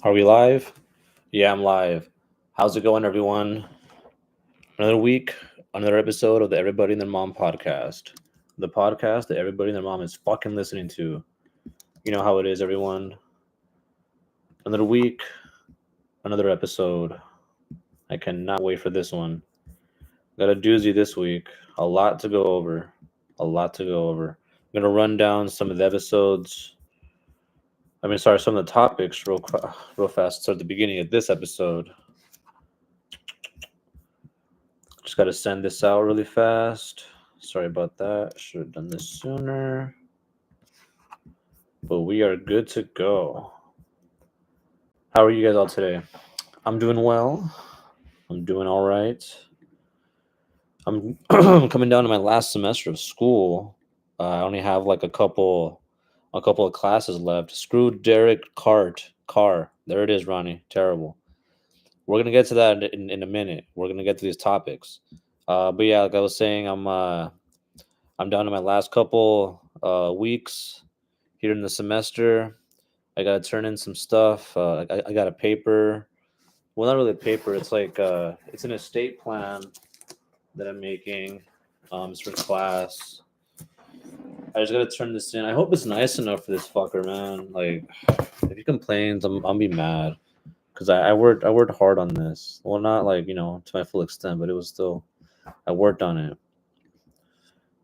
Are we live? Yeah, I'm live. How's it going, everyone? Another week, another episode of the Everybody and Their Mom podcast. The podcast that everybody and their mom is fucking listening to. You know how it is, everyone. Another week, another episode. I cannot wait for this one. Got a doozy this week. A lot to go over. A lot to go over. I'm going to run down some of the episodes. Some of the topics real fast. So at the beginning of this episode, just got to send this out really fast. Sorry about that. Should have done this sooner. But we are good to go. How are you guys all today? I'm doing well. I'm doing all right. I'm coming down to my last semester of school. I only have like a couple of classes left. Screw Carr. There it is, Ronnie. Terrible. We're gonna get to that in a minute. We're gonna get to these topics. But yeah, like I was saying, I'm down to my last couple weeks here in the semester. I gotta turn in some stuff. I got a paper. Well, not really a paper. It's like it's an estate plan that I'm making. It's for class. I just gotta turn this in. I hope it's nice enough for this fucker, man. Like, if he complains, I'm be mad because I worked hard on this. Well, not like to my full extent, but it was still I worked on it.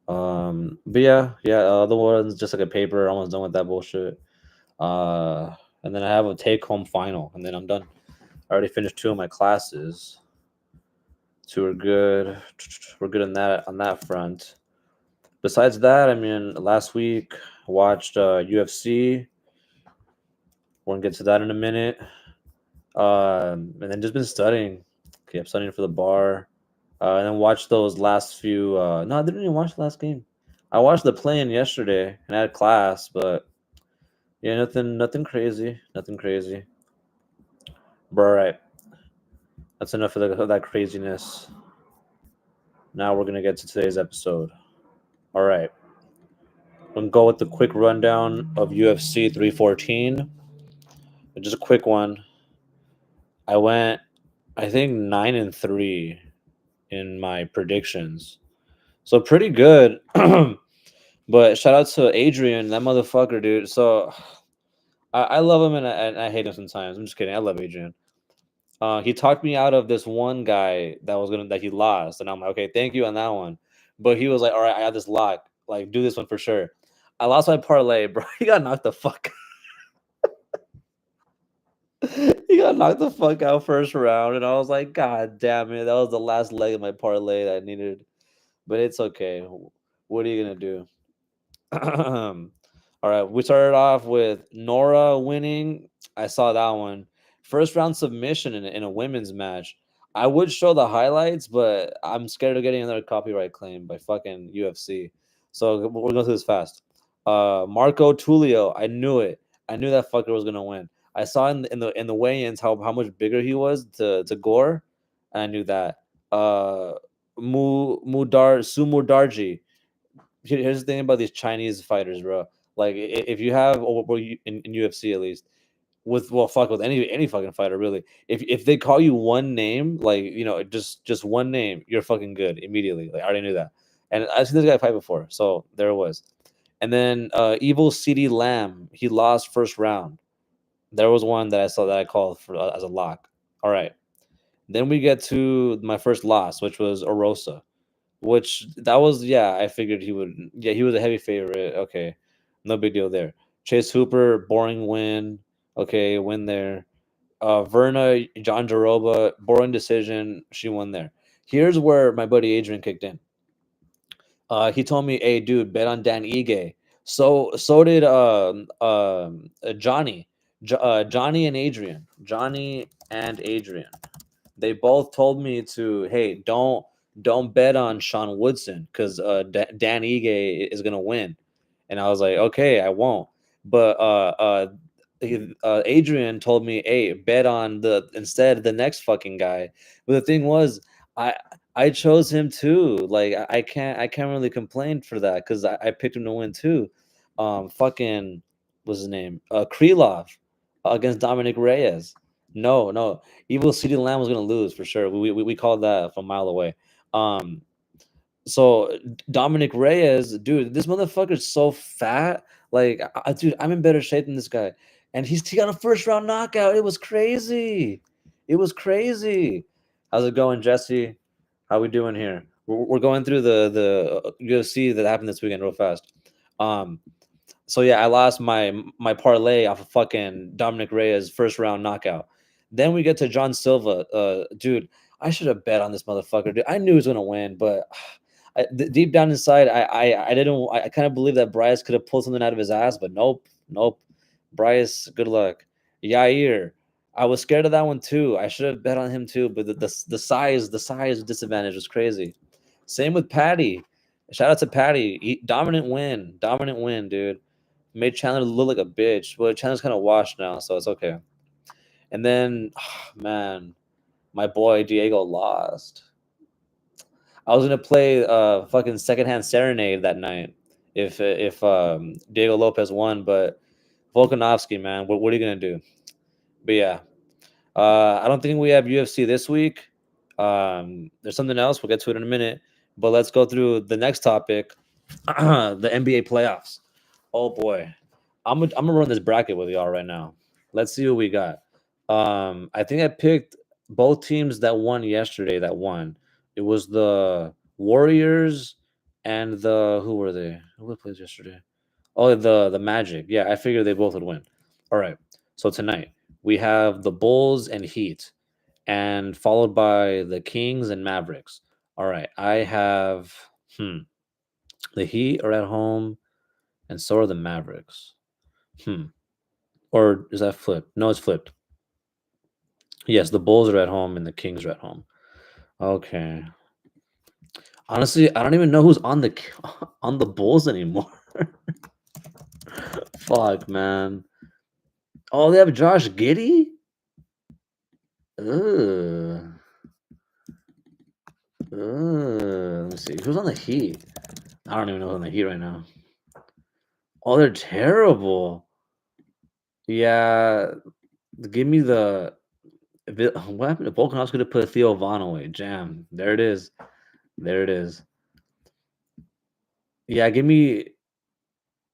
But yeah. Other one's just like a paper. Almost done with that bullshit. And then I have a take home final, and then I'm done. I already finished two of my classes. Two are good. We're good on that front. Besides that, last week I watched UFC. We're gonna get to that in a minute. And then just been studying. Okay, I'm studying for the bar. And then watched those last few. No, I didn't even watch the last game. I watched the play-in yesterday, and I had class, but yeah, nothing crazy, nothing crazy. But all right, that's enough of that craziness. Now we're gonna get to today's episode. All right, I'm gonna go with the quick rundown of UFC 314. Just a quick one. I went, I think 9-3 in my predictions, so pretty good. But shout out to Adrian, that motherfucker, dude. So I love him and I hate him sometimes. I'm just kidding. I love Adrian. He talked me out of this one guy that he lost, and I'm like, okay, thank you on that one. But he was like, all right, I got this lock. Like, do this one for sure. I lost my parlay, bro. He got knocked the fuck. He got knocked the fuck out first round, and I was like, God damn it, that was the last leg of my parlay that I needed. But it's okay. What are you gonna do? All right, we started off with Nora winning. I saw that one. First round submission in a women's match. I would show the highlights, but I'm scared of getting another copyright claim by fucking UFC. So we're going through this fast. Marco Tulio, I knew it. I knew that fucker was gonna win. I saw in the weigh-ins how much bigger he was to Gore. And I knew that. Sumo Darji. Here's the thing about these Chinese fighters, bro. Like, if you have in UFC at least, with any fucking fighter really. If they call you one name, like just one name, you're fucking good immediately. Like, I already knew that, and I've seen this guy fight before, so there it was. And then Evil CD Lamb, he lost first round. There was one that I saw that I called for as a lock. All right, then we get to my first loss, which was Orosa. Which that was, yeah, I figured he would. Yeah, he was a heavy favorite. Okay, no big deal there. Chase Hooper, boring win. Okay, win there. Verna John Jaroba, boring decision. She won there. Here's where my buddy Adrian kicked in. He told me, "Hey, dude, bet on Dan Ige." So did Johnny, Johnny and Adrian. Johnny and Adrian. They both told me to, hey, don't bet on Sean Woodson because Dan Ige is gonna win, and I was like, okay, I won't. But Adrian told me, hey, bet on the next fucking guy. But the thing was, I I chose him too. Like, I can't really complain for that because I picked him to win too. Fucking what's his name? Krylov. against Dominic Reyes. No, no, Evil CD Lamb was gonna lose for sure. We called that from a mile away. Um, so Dominic Reyes, dude, this motherfucker's so fat. Like, dude, I'm in better shape than this guy, and he got a first round knockout. It was crazy. It was crazy. How's it going, Jesse? How we doing here? We're going through the UFC that happened this weekend real fast. Um, so yeah, I lost my parlay off of fucking Dominic Reyes first round knockout. Then we get to John Silva. Dude, I should have bet on this motherfucker. Dude, I knew he was gonna win, but deep down inside, I didn't. I kind of believe that Bryce could have pulled something out of his ass, but nope, nope. Bryce, good luck. Yair, I was scared of that one too. I should have bet on him too, but the size disadvantage was crazy. Same with Patty. Shout out to Patty. Dominant win, dude. Made Chandler look like a bitch. But Chandler's kind of washed now, so it's okay. And then, man, my boy Diego lost. I was gonna play fucking secondhand serenade that night if Diego Lopez won, but Volkanovski, man, what are you gonna do? But yeah, I don't think we have UFC this week. There's something else. We'll get to it in a minute. But let's go through the next topic, the NBA playoffs. Oh boy, I'm gonna run this bracket with y'all right now. Let's see what we got. I think I picked both teams that won yesterday. That won. It was the Warriors and the who were they? Who played yesterday? Oh, the Magic. Yeah, I figured they both would win. All right. So tonight we have the Bulls and Heat, and followed by the Kings and Mavericks. All right. I have the Heat are at home, and so are the Mavericks. Or is that flipped? No, it's flipped. Yes, the Bulls are at home and the Kings are at home. Okay. Honestly, I don't even know who's on the on the Bulls anymore. Fuck, man. Oh, they have Josh Giddey? Ugh. Let me see. Who's on the Heat? I don't even know who's on the Heat right now. Oh, they're terrible. Yeah. Give me the. What happened to Volkanovski could have put Theo Vaughn away? Jam. There it is. There it is. Yeah, give me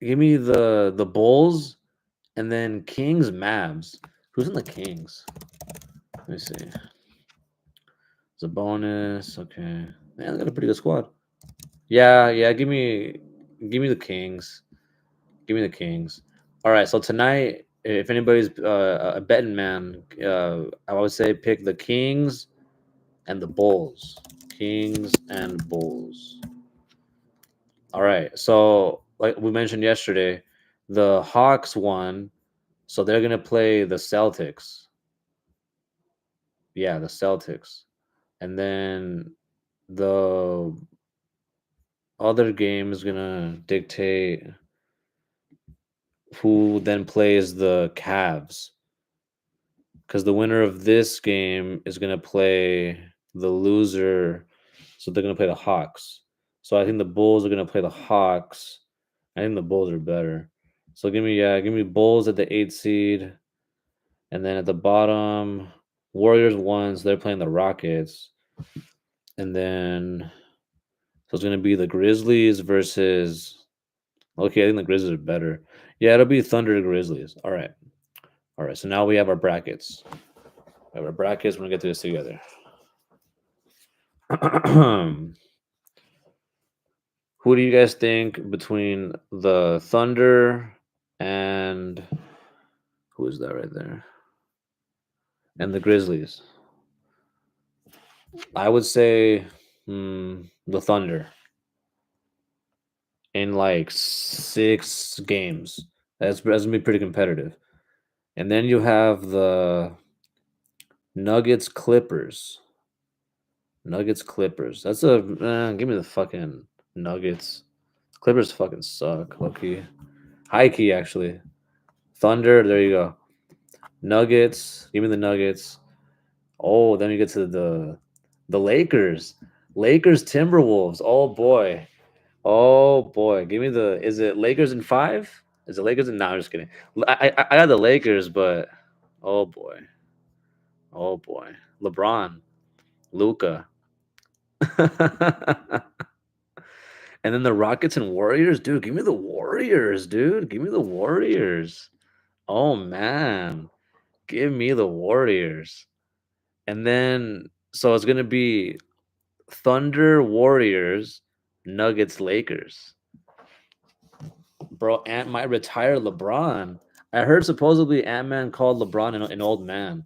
the Bulls and then Kings Mavs. Who's in the Kings? Let me see. It's a bonus. Okay. Man, they got a pretty good squad. Yeah. Give me the Kings. Give me the Kings. All right. So tonight, if anybody's a betting man, I would say pick the Kings and the Bulls. Kings and Bulls. All right. So like we mentioned yesterday, the Hawks won, so they're gonna play the Celtics. Yeah, the Celtics. And then the other game is gonna dictate who then plays the Cavs. Because the winner of this game is gonna play the loser. So they're gonna play the Hawks. So I think the Bulls are gonna play the Hawks. I think the Bulls are better. So give me Bulls at the 8th seed. And then at the bottom, Warriors won, so they're playing the Rockets. And then so it's gonna be the Grizzlies versus. Okay, I think the Grizzlies are better. Yeah, it'll be Thunder Grizzlies. All right. All right. So now we have our brackets. We have our brackets. We're gonna get through this together. Who do you guys think between the Thunder and who is that right there? And the Grizzlies? I would say the Thunder in like 6 games. That's gonna be pretty competitive. And then you have the Nuggets Clippers. Nuggets Clippers. That's a give me the fucking Nuggets. Clippers fucking suck. Low key, high key actually. Thunder. There you go. Nuggets. Give me the Nuggets. Oh, then you get to the Lakers. Lakers Timberwolves. Oh boy. Oh boy. Give me the. Is it Lakers in 5? Is it Lakers in? No, I'm just kidding. I got the Lakers, but Oh boy. Oh boy. LeBron. Luca. And then the Rockets and Warriors, dude. Give me the Warriors, dude. Give me the Warriors. Oh man, give me the Warriors. And then so it's gonna be Thunder, Warriors, Nuggets, Lakers. Bro, Ant might retire LeBron. I heard supposedly Ant Man called LeBron an old man.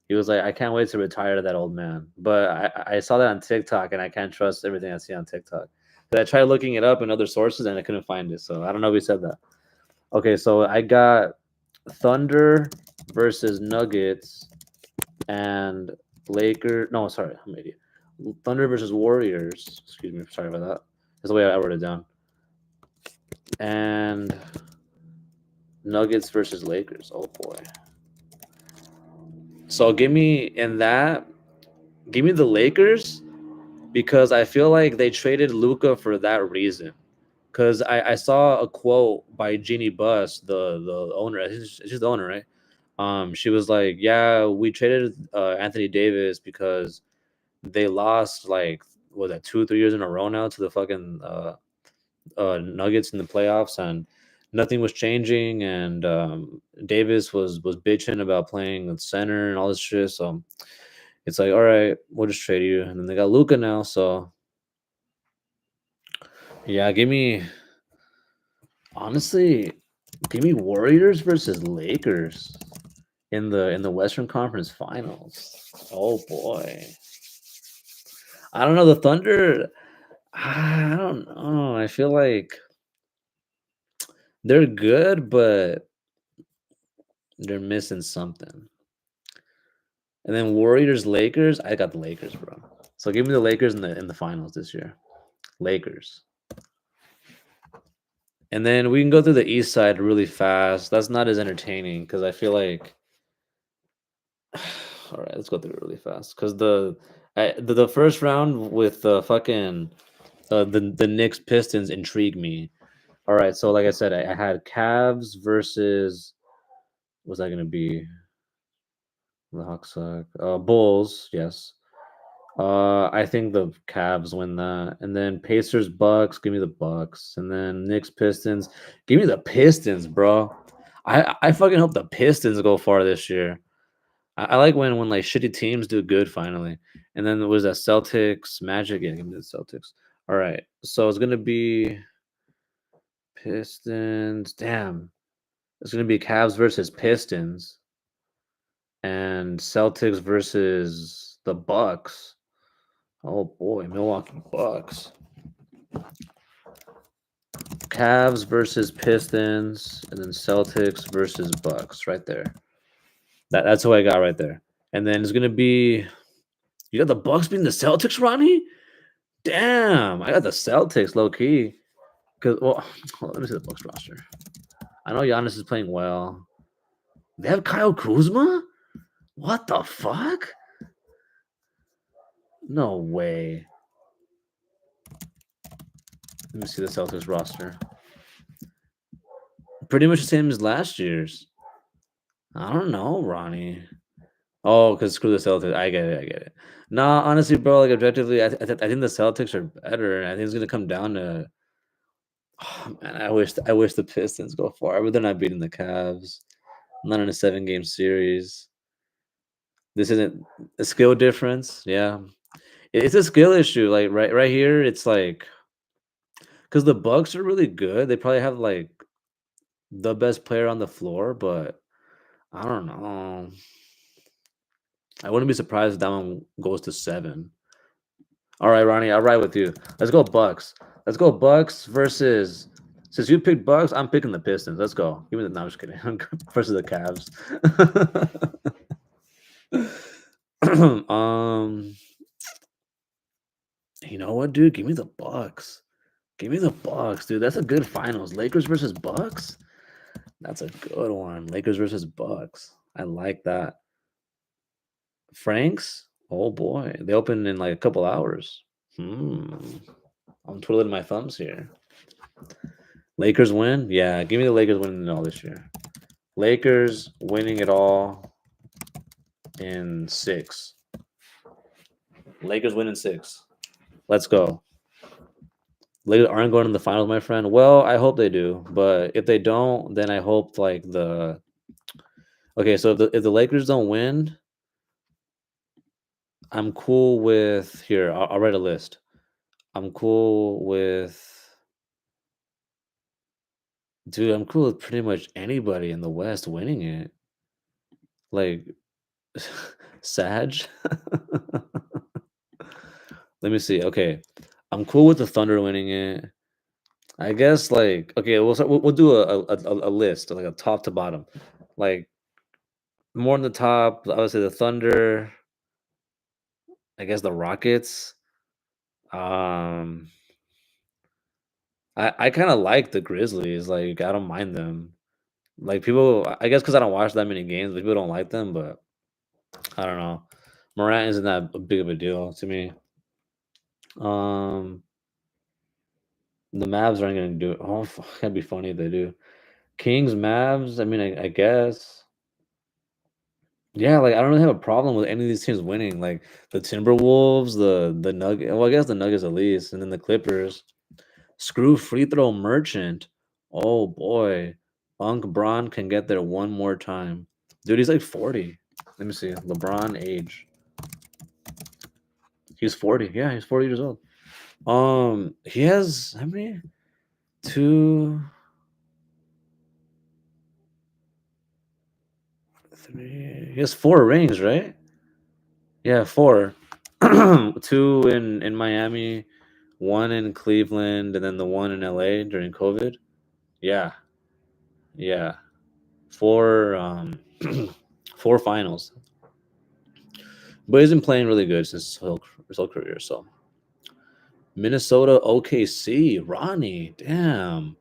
He was like, I can't wait to retire that old man. But I saw that on TikTok, and I can't trust everything I see on TikTok. But I tried looking it up in other sources, and I couldn't find it. So I don't know if he said that. Okay, so I got Thunder versus Nuggets and Lakers. No, sorry, I'm an idiot. Thunder versus Warriors. Excuse me, sorry about that. That's the way I wrote it down. And Nuggets versus Lakers. Oh boy. So give me the Lakers because I feel like they traded Luca for that reason. Because I saw a quote by Jeannie Buss, the owner. She's the owner, right? She was like, "Yeah, we traded Anthony Davis because they lost like was that 2 3 years in a row now to the fucking Nuggets in the playoffs, and nothing was changing. And Davis was bitching about playing at center and all this shit. So it's like, all right, we'll just trade you. And then they got Luca now. So yeah, honestly, give me Warriors versus Lakers in the Western Conference Finals. Oh boy. I don't know. The Thunder, I don't know. I feel like they're good, but they're missing something. And then Warriors, Lakers. I got the Lakers, bro. So give me the Lakers in the finals this year. Lakers. And then we can go through the East side really fast. That's not as entertaining because I feel like. All right, let's go through it really fast because the first round with the fucking the Knicks Pistons intrigued me. All right, so like I said, I had Cavs versus what's that gonna be? The Hawks suck. Bulls, yes. I think the Cavs win that, and then Pacers Bucks. Give me the Bucks, and then Knicks Pistons. Give me the Pistons, bro. I fucking hope the Pistons go far this year. I like when like shitty teams do good finally. And then there was that Celtics Magic. Yeah, give me the Celtics. All right, so it's gonna be Pistons. Damn, it's gonna be Cavs versus Pistons and Celtics versus the Bucks. Oh boy, Milwaukee Bucks. Cavs versus Pistons, and then Celtics versus Bucks. Right there. That's who I got right there. And then it's gonna be you got the Bucks beating the Celtics, Ronnie. Damn, I got the Celtics low key. Cause well, hold on, let me see the Bucks roster. I know Giannis is playing well. They have Kyle Kuzma. What the fuck? No way. Let me see the Celtics roster. Pretty much the same as last year's. I don't know, Ronnie. Oh, because screw the Celtics. I get it. I get it. Nah, honestly, bro, like objectively, I think the Celtics are better. I think it's gonna come down to. Oh, man, I wish the Pistons go far, but they're not beating the Cavs. Not in a 7-game series. This isn't a skill difference. Yeah, it's a skill issue. Like right here, it's like because the Bucks are really good. They probably have like the best player on the floor, but I don't know. I wouldn't be surprised if that one goes to 7. All right, Ronnie, I'll ride with you. Let's go Bucks. Let's go Bucks versus. Since you picked Bucks, I'm picking the Pistons. Let's go. Give me the. No, I'm just kidding. Versus the Cavs. You know what, dude? Give me the Bucks. Give me the Bucks, dude. That's a good finals. Lakers versus Bucks. That's a good one. Lakers versus Bucks. I like that. Franks. Oh boy, they open in like a couple hours. I'm twiddling my thumbs here. Lakers win? Yeah, give me the Lakers winning it all this year. Lakers winning it all. in 6. Lakers win in 6. Let's go. Lakers aren't going to the finals, my friend. Well, I hope they do, but if they don't, then I hope like the okay. So if the Lakers don't win, I'm cool with here. I'll write a list. I'm cool with dude. I'm cool with pretty much anybody in the West winning it. Like Sag. Let me see. Okay, I'm cool with the Thunder winning it. I guess like okay, we'll do a list like a top to bottom, like more on the top. I would say the Thunder. I guess the Rockets. Um, I kind of like the Grizzlies. Like I don't mind them. Like people, I guess because I don't watch that many games, people don't like them. But I don't know. Morant isn't that big of a deal to me. Um, the Mavs aren't gonna do it. Oh, that'd be funny if they do. Kings, Mavs. I mean, I guess. Yeah, like I don't really have a problem with any of these teams winning. Like the Timberwolves, the Nugget. Well, I guess the Nuggets at least, and then the Clippers. Screw free throw merchant. Oh boy, Unk Braun can get there one more time, dude. He's like 40. Let me see. LeBron age. He's 40. Yeah, he's 40 years old. He has how many? Two, three. He has 4 rings, right? Yeah, 4. Two in Miami, one in Cleveland, and then the one in LA during COVID. Yeah, yeah. 4 4 finals. But he's been playing really good since his whole career. So Minnesota OKC, Ronnie, damn.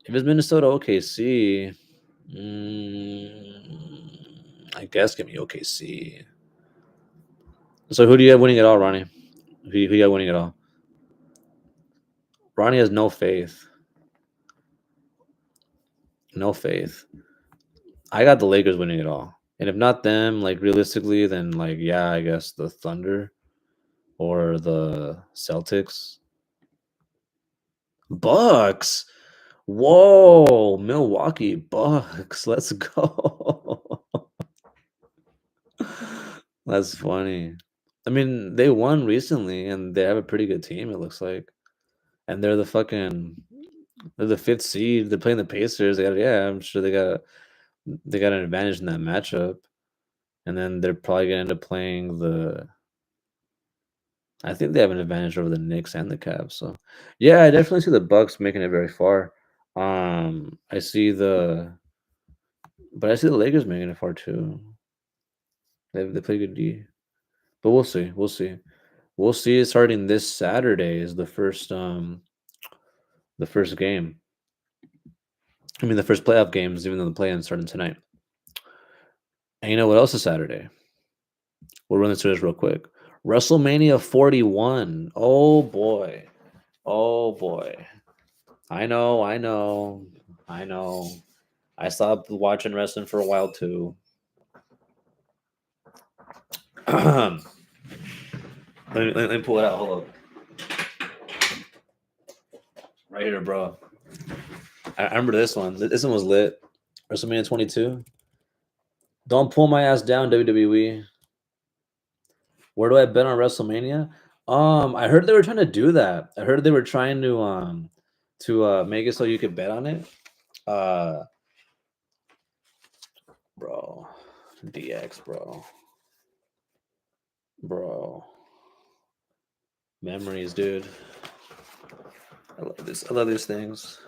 If it's Minnesota OKC, I guess give me OKC. So who do you have winning it all, Ronnie? Who you got winning it all? Ronnie has no faith. No faith. I got the Lakers winning it all. And if not them, like realistically, then like yeah, I guess the Thunder or the Celtics. Bucks. Whoa, Milwaukee Bucks. Let's go. That's funny. I mean, they won recently and they have a pretty good team, it looks like. And they're the 5th seed. They're playing the Pacers. Yeah, I'm sure they got an advantage in that matchup. And then they're probably gonna end up playing the I think they have an advantage over the Knicks and the Cavs. So yeah, I definitely see the Bucks making it very far. I see I see the Lakers making it far too. They play good D. But we'll see. We'll see. We'll see it starting this Saturday is the first game. I mean the first playoff games, even though the play-in starting tonight. And you know what else is Saturday? We'll run through this real quick. WrestleMania 41. Oh boy. Oh boy. I know, I know, I know. I stopped watching wrestling for a while too. let, let me pull it out. Hold up. Right here, bro. I remember this one. This one was lit. WrestleMania 22. Don't pull my ass down, WWE. Where do I bet on WrestleMania? I heard they were trying to do that. I heard they were trying to make it so you could bet on it. Uh bro. DX, bro. Bro. Memories, dude. I love this. I love these things.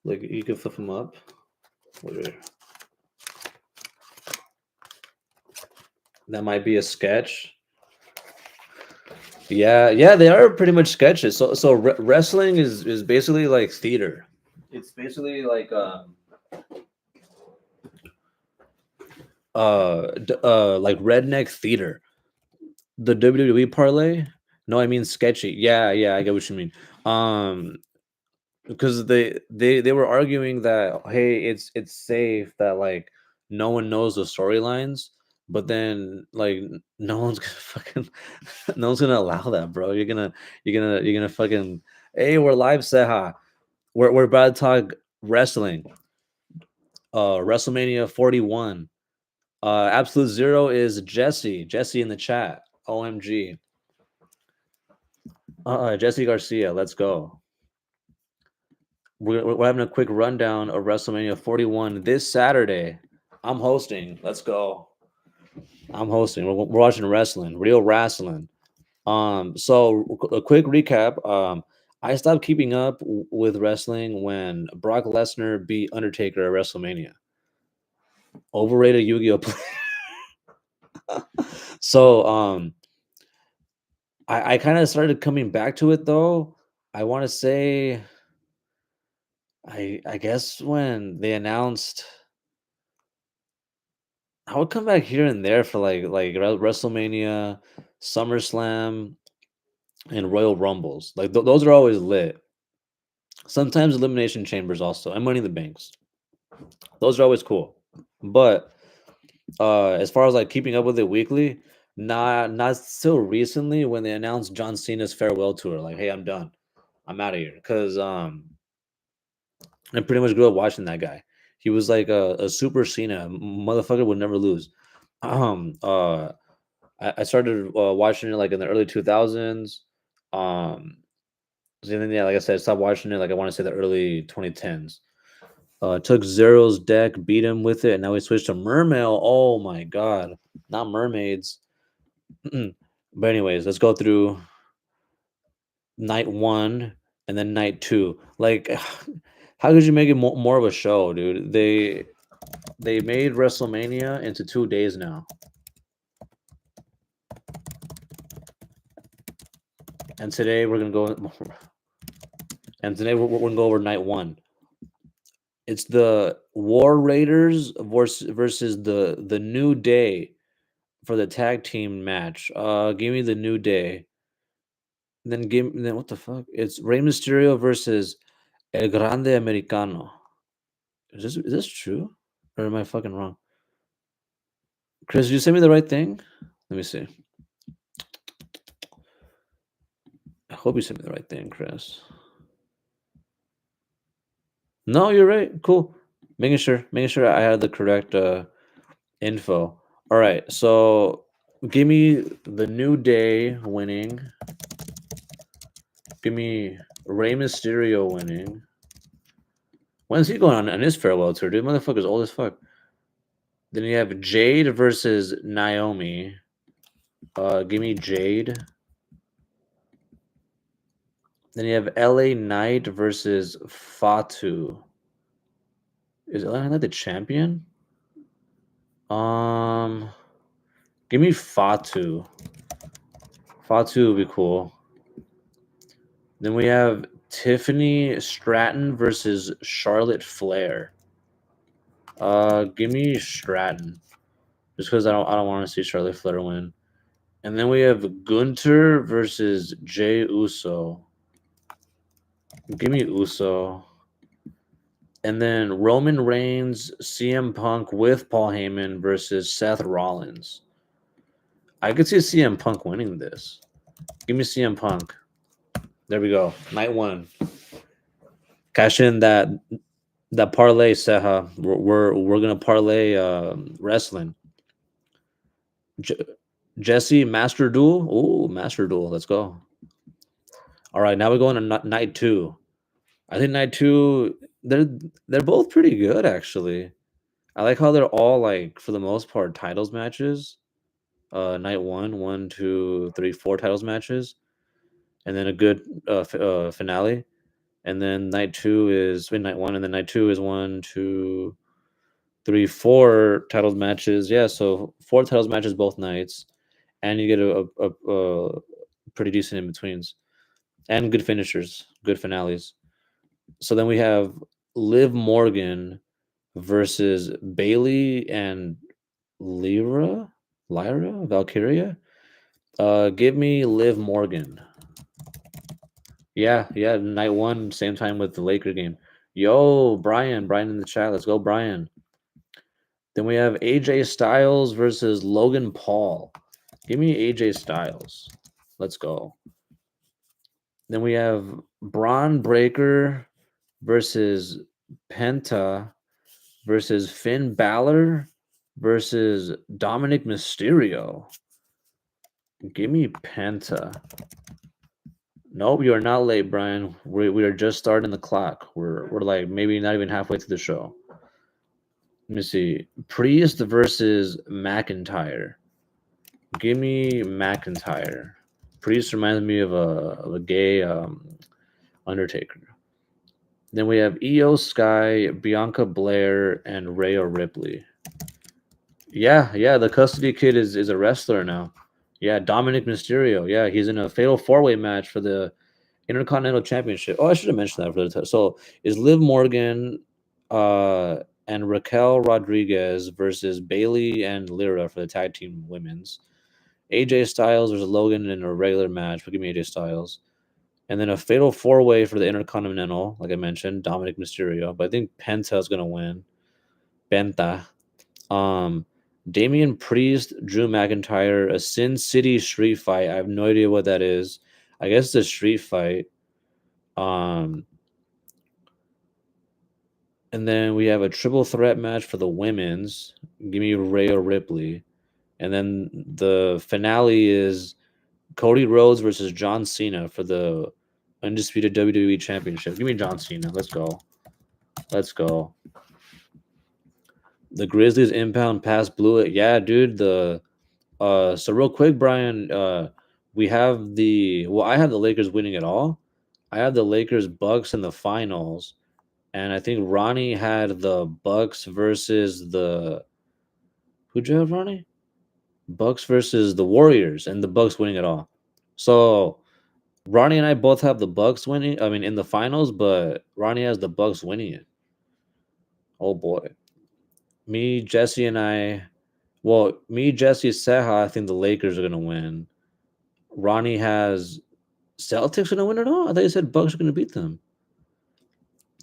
Like you can flip them up. Look. That might be a sketch. Yeah, yeah, they are pretty much sketches. So wrestling is basically like theater. It's basically like redneck theater. The WWE parlay? No, I mean sketchy. Yeah, yeah, I get what you mean. Um, because they were arguing that hey, it's safe that like no one knows the storylines, but then like no one's gonna fucking no one's gonna allow that, bro. You're gonna fucking hey, we're live, Seha. We're about to talk wrestling. Wrestlemania 41. Absolute Zero is Jesse. Jesse in the chat. OMG. Jesse Garcia. Let's go. We're having a quick rundown of WrestleMania 41 this Saturday. I'm hosting. Let's go. I'm hosting. We're watching wrestling, real wrestling. So a quick recap. I stopped keeping up with wrestling when Brock Lesnar beat Undertaker at WrestleMania. Overrated Yu-Gi-Oh player. So I kind of started coming back to it though. I want to say I guess when they announced I would come back here and there for like WrestleMania, SummerSlam, and Royal Rumbles. Like those are always lit. Sometimes Elimination Chambers also, and Money in the Banks. Those are always cool. But as far as like keeping up with it weekly, not still recently when they announced John Cena's farewell tour. Like, hey, I'm done. I'm out of here. Cause I pretty much grew up watching that guy. He was like a super Cena motherfucker would never lose. Um uh I started watching it like in the early 2000s. So then, yeah, like I said, I stopped watching it like I want to say the early 2010s. Took Zero's deck, beat him with it, and now we switched to Mermail. Oh my god, not mermaids. But anyways, let's go through night one and then night two. Like, how could you make it more of a show, dude? They made WrestleMania into 2 days now, and today we're gonna go. And today we're gonna go over night one. It's the War Raiders versus the New Day for the tag team match. Give me the New Day. Then what the fuck? It's Rey Mysterio versus El Grande Americano. Is this true? Or am I fucking wrong? Chris, did you send me the right thing? Let me see. I hope you sent me the right thing, Chris. No, you're right. Cool. Making sure I had the correct info. All right, so give me the New Day winning. Give me Rey Mysterio winning. When's he going on his farewell tour, dude? Motherfucker's old as fuck. Then you have Jade versus Naomi. Give me Jade. Then you have LA Knight versus Fatu. Is LA Knight the champion? Give me Fatu. Fatu would be cool. Then we have Tiffany Stratton versus Charlotte Flair. Give me Stratton, just because I don't want to see Charlotte Flair win. And then we have Gunter versus Jey Uso. Give me Uso. And then Roman Reigns, CM Punk with Paul Heyman versus Seth Rollins. I could see CM Punk winning this. Give me CM Punk. There we go. Night one. Cash in that parlay, Seha. We're gonna parlay wrestling. Jesse Master Duel. Oh, Master Duel. Let's go. All right, now we're going to night two. I think night two. They're both pretty good actually. I like how they're all like for the most part titles matches. Night one, two, three, four titles matches, and then a good finale. And then night two is night one, and then night two is 1, 2, 3, 4 titles matches. Yeah, so 4 titles matches both nights, and you get a pretty decent in betweens, and good finishers, good finales. So then we have Liv Morgan versus Bailey and Lyra Valkyria. Give me Liv Morgan. Yeah, night one, same time with the Laker game. Yo, Brian in the chat. Let's go, Brian. Then we have AJ Styles versus Logan Paul. Give me AJ Styles. Let's go. Then we have Braun Breaker versus Penta versus Finn Balor versus Dominic Mysterio. Give me Penta. Nope, you are not late, Brian. We are just starting the clock. We're like maybe not even halfway through the show. Let me see. Priest versus McIntyre. Give me McIntyre. Priest reminds me of a gay Undertaker. Then we have Io Sky, Bianca Blair, and Rhea Ripley. Yeah, the custody kid is a wrestler now. Yeah, Dominic Mysterio. Yeah, he's in a fatal four-way match for the Intercontinental Championship. Oh, I should have mentioned that for the time. So is Liv Morgan and Raquel Rodriguez versus Bailey and Lyra for the tag team women's. AJ Styles versus Logan in a regular match. But give me AJ Styles. And then a fatal four-way for the Intercontinental, like I mentioned, Dominic Mysterio. But I think Penta is gonna win. Penta. Damian Priest, Drew McIntyre, a Sin City street fight. I have no idea what that is. I guess it's a street fight. And then we have a triple threat match for the women's. Give me Rhea Ripley. And then the finale is Cody Rhodes versus John Cena for the undisputed WWE Championship. Give me John Cena. Let's go. Let's go. The Grizzlies impound pass blew it. Yeah, dude. So real quick, Brian, we have I have the Lakers winning it all. I have the Lakers Bucks in the finals, and I think Ronnie had the Bucks versus the who'd you have, Ronnie? Bucks versus the Warriors, and the Bucks winning it all. So Ronnie and I both have the Bucks winning. I mean, in the finals, but Ronnie has the Bucks winning it. Oh boy, me, Jesse, and I. Well, me, Jesse, Seha. I think the Lakers are gonna win. Ronnie has Celtics gonna win it all. I thought you said Bucks are gonna beat them.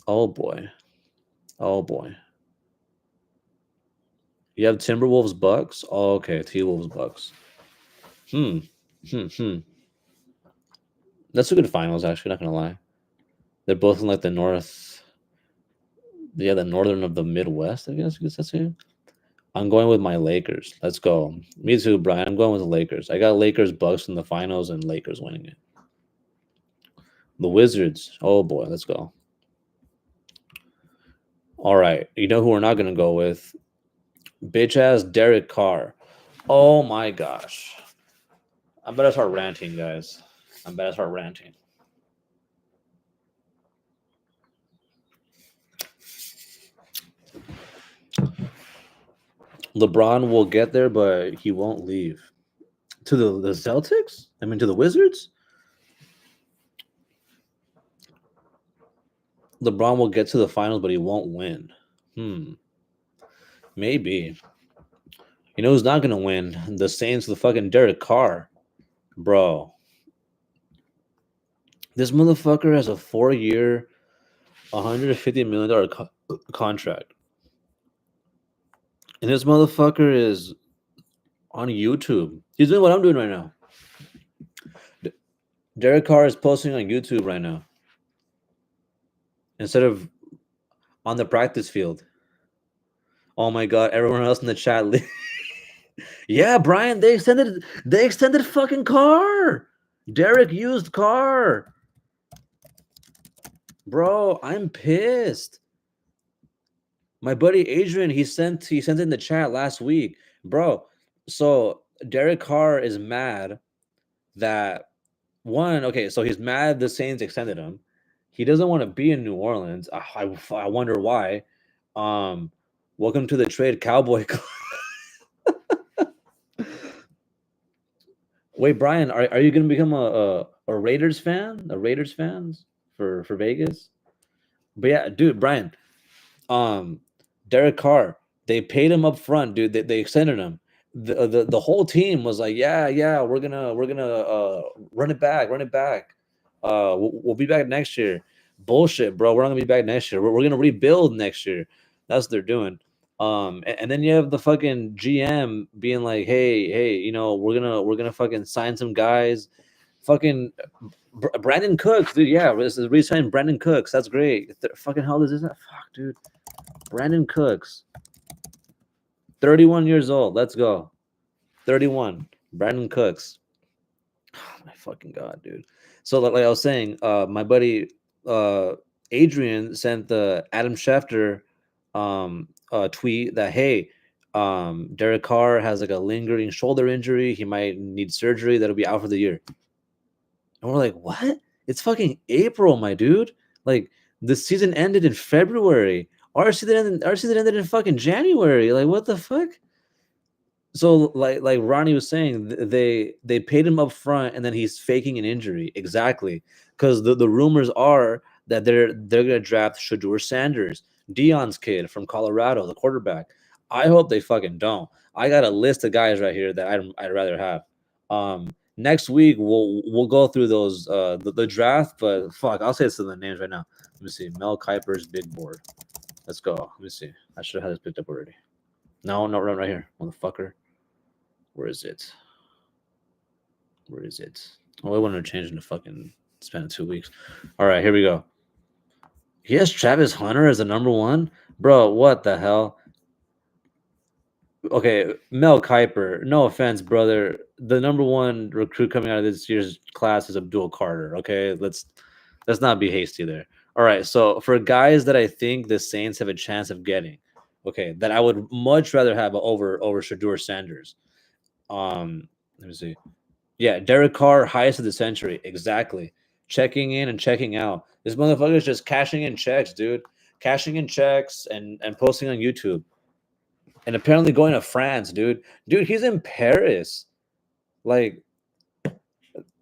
Oh boy, oh boy. You have Timberwolves Bucks. Oh, okay, T-Wolves Bucks. Hmm. That's a good finals, actually. Not gonna lie. They're both in like the north. Yeah, the northern of the Midwest. I guess that's here. I'm going with my Lakers. Let's go. Me too, Brian. I'm going with the Lakers. I got Lakers Bucks in the finals and Lakers winning it. The Wizards. Oh boy, let's go. All right. You know who we're not gonna go with? Bitch ass Derek Carr. Oh my gosh. I better start ranting, guys. I better start ranting. LeBron will get there, but he won't leave. To the Celtics? I mean, to the Wizards? LeBron will get to the finals, but he won't win. Maybe. You know who's not going to win? The Saints with fucking Derek Carr. Bro. This motherfucker has a 4-year, $150 million contract. And this motherfucker is on YouTube. He's doing what I'm doing right now. Derek Carr is posting on YouTube right now instead of on the practice field. Oh my god! Everyone else in the chat. Yeah, Brian, they extended fucking Carr. Derek used Carr. Bro, I'm pissed. My buddy Adrian, he sent in the chat last week, bro. So Derek Carr is mad that so he's mad the Saints extended him. He doesn't want to be in New Orleans. I wonder why. Welcome to the trade, Cowboy Club. Wait, Brian, are you gonna become a Raiders fan? A Raiders fans for Vegas? But yeah, dude, Brian, Derek Carr, they paid him up front, dude. They extended him. The whole team was like, yeah, we're gonna run it back. We'll be back next year. Bullshit, bro. We're not gonna be back next year. We're gonna rebuild next year. That's what they're doing. And then you have the fucking GM being like, hey, we're gonna fucking sign some guys. Fucking Brandon Cooks, dude. Yeah, this is re-signing Brandon Cooks. That's great. Fucking hell, is that? Fuck, dude. Brandon Cooks, 31 years old. Let's go. 31. Brandon Cooks. Oh, my fucking god, dude. So like I was saying, my buddy Adrian sent the Adam Schefter tweet that, hey, Derek Carr has like a lingering shoulder injury. He might need surgery. That'll be out for the year. And we're like, what? It's fucking April, my dude. Like the season ended in February. Our season ended in fucking January. Like what the fuck? So like Ronnie was saying, they paid him up front and then he's faking an injury. Exactly. Because the rumors are that they're gonna draft Shedeur Sanders, Dion's kid from Colorado, the quarterback. I hope they fucking don't. I got a list of guys right here that I'd rather have. Next week we'll go through those the draft, but fuck, I'll say some of the names right now. Let me see. Mel Kiper's big board. Let's go. Let me see. I should have had this picked up already. No, right here, motherfucker. Where is it? Where is it? Oh, I wanted to change in the fucking span of 2 weeks. All right, here we go. He has Travis Hunter as the number one? Bro, what the hell? Okay, Mel Kiper. No offense, brother. The number one recruit coming out of this year's class is Abdul Carter. Okay, let's not be hasty there. All right, so for guys that I think the Saints have a chance of getting, okay, that I would much rather have over Shedeur Sanders. Let me see. Yeah, Derek Carr, highest of the century. Exactly. Checking in and checking out. This motherfucker is just cashing in checks, dude. Cashing in checks and posting on YouTube. And apparently going to France, dude. Dude, he's in Paris. Like,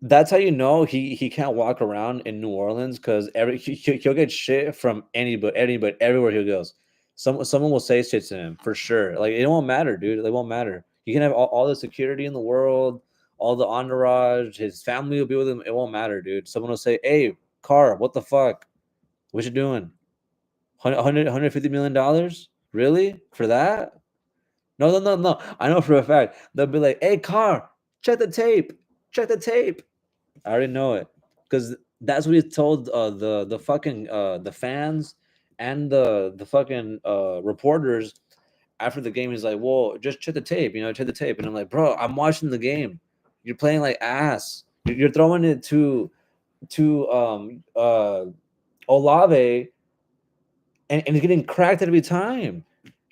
that's how you know he can't walk around in New Orleans because he'll get shit from anybody everywhere he goes. Someone will say shit to him for sure. Like it won't matter, dude. It won't matter. You can have all the security in the world, all the entourage. His family will be with him. It won't matter, dude. Someone will say, "Hey, Carr, what the fuck? What you doing? 150 million dollars? Really for that? No. I know for a fact they'll be like, "Hey, Carr, check the tape. Check the tape." I already know it because that's what he told the fucking the fans and the fucking reporters after the game. He's like, "Well, just check the tape, check the tape." And I'm like, "Bro, I'm watching the game. You're playing like ass. You're throwing it to Olave, and it's getting cracked every time."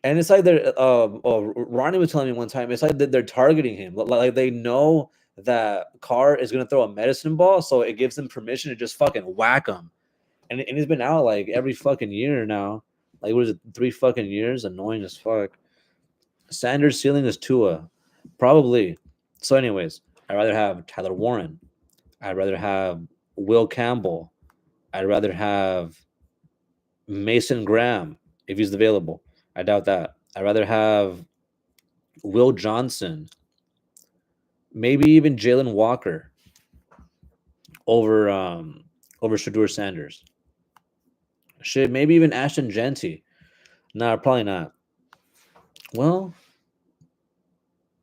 And it's like they're Ronnie was telling me one time, it's like they're targeting him. Like they know that Carr is gonna throw a medicine ball, so it gives them permission to just fucking whack him. And he's been out like every fucking year now. Like what is it, 3 fucking years? Annoying as fuck. Sanders' ceiling is Tua, probably. So, anyways, I'd rather have Tyler Warren. I'd rather have Will Campbell. I'd rather have Mason Graham if he's available. I doubt that. I'd rather have Will Johnson, maybe even Jalen Walker over Shedeur Sanders. Shit, maybe even Ashton Genty. No, probably not. Well,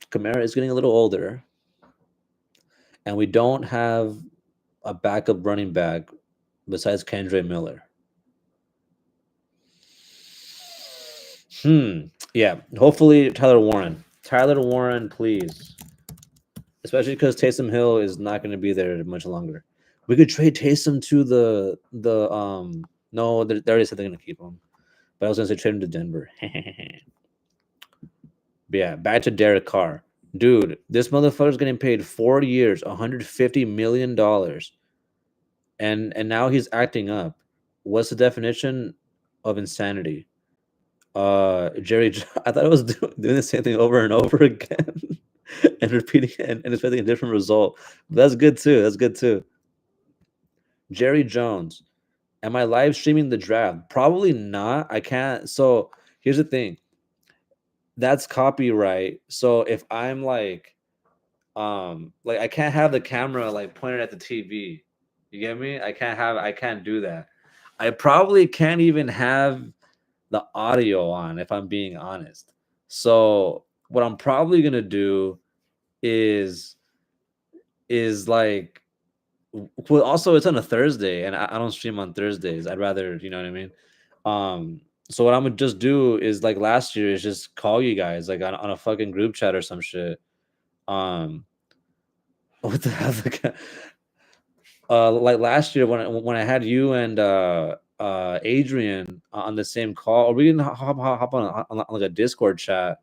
Kamara is getting a little older, and we don't have a backup running back besides Kendre Miller. Yeah, hopefully Tyler Warren. Tyler Warren, please. Especially because Taysom Hill is not going to be there much longer. We could trade Taysom to the no, they already said they're going to keep him. But I was going to say trade him to Denver. But yeah, back to Derek Carr. Dude, this motherfucker's getting paid 4 years, $150 million. And now he's acting up. What's the definition of insanity? Jerry, I thought I was doing the same thing over and over again and repeating and expecting a different result. But that's good too. That's good too. Jerry Jones. Am I live streaming the draft? Probably not. I can't. So here's the thing. That's copyright. So if I'm like I can't have the camera like pointed at the TV. You get me? I can't do that. I probably can't even have the audio on, if I'm being honest. So what I'm probably gonna do is like, well, also it's on a Thursday, and I don't stream on Thursdays. I'd rather, you know what I mean. So what I'm gonna just do is like last year is just call you guys like on a fucking group chat or some shit. Um, what the hell? Like last year when I had you and Adrian on the same call, or we can hop on like a Discord chat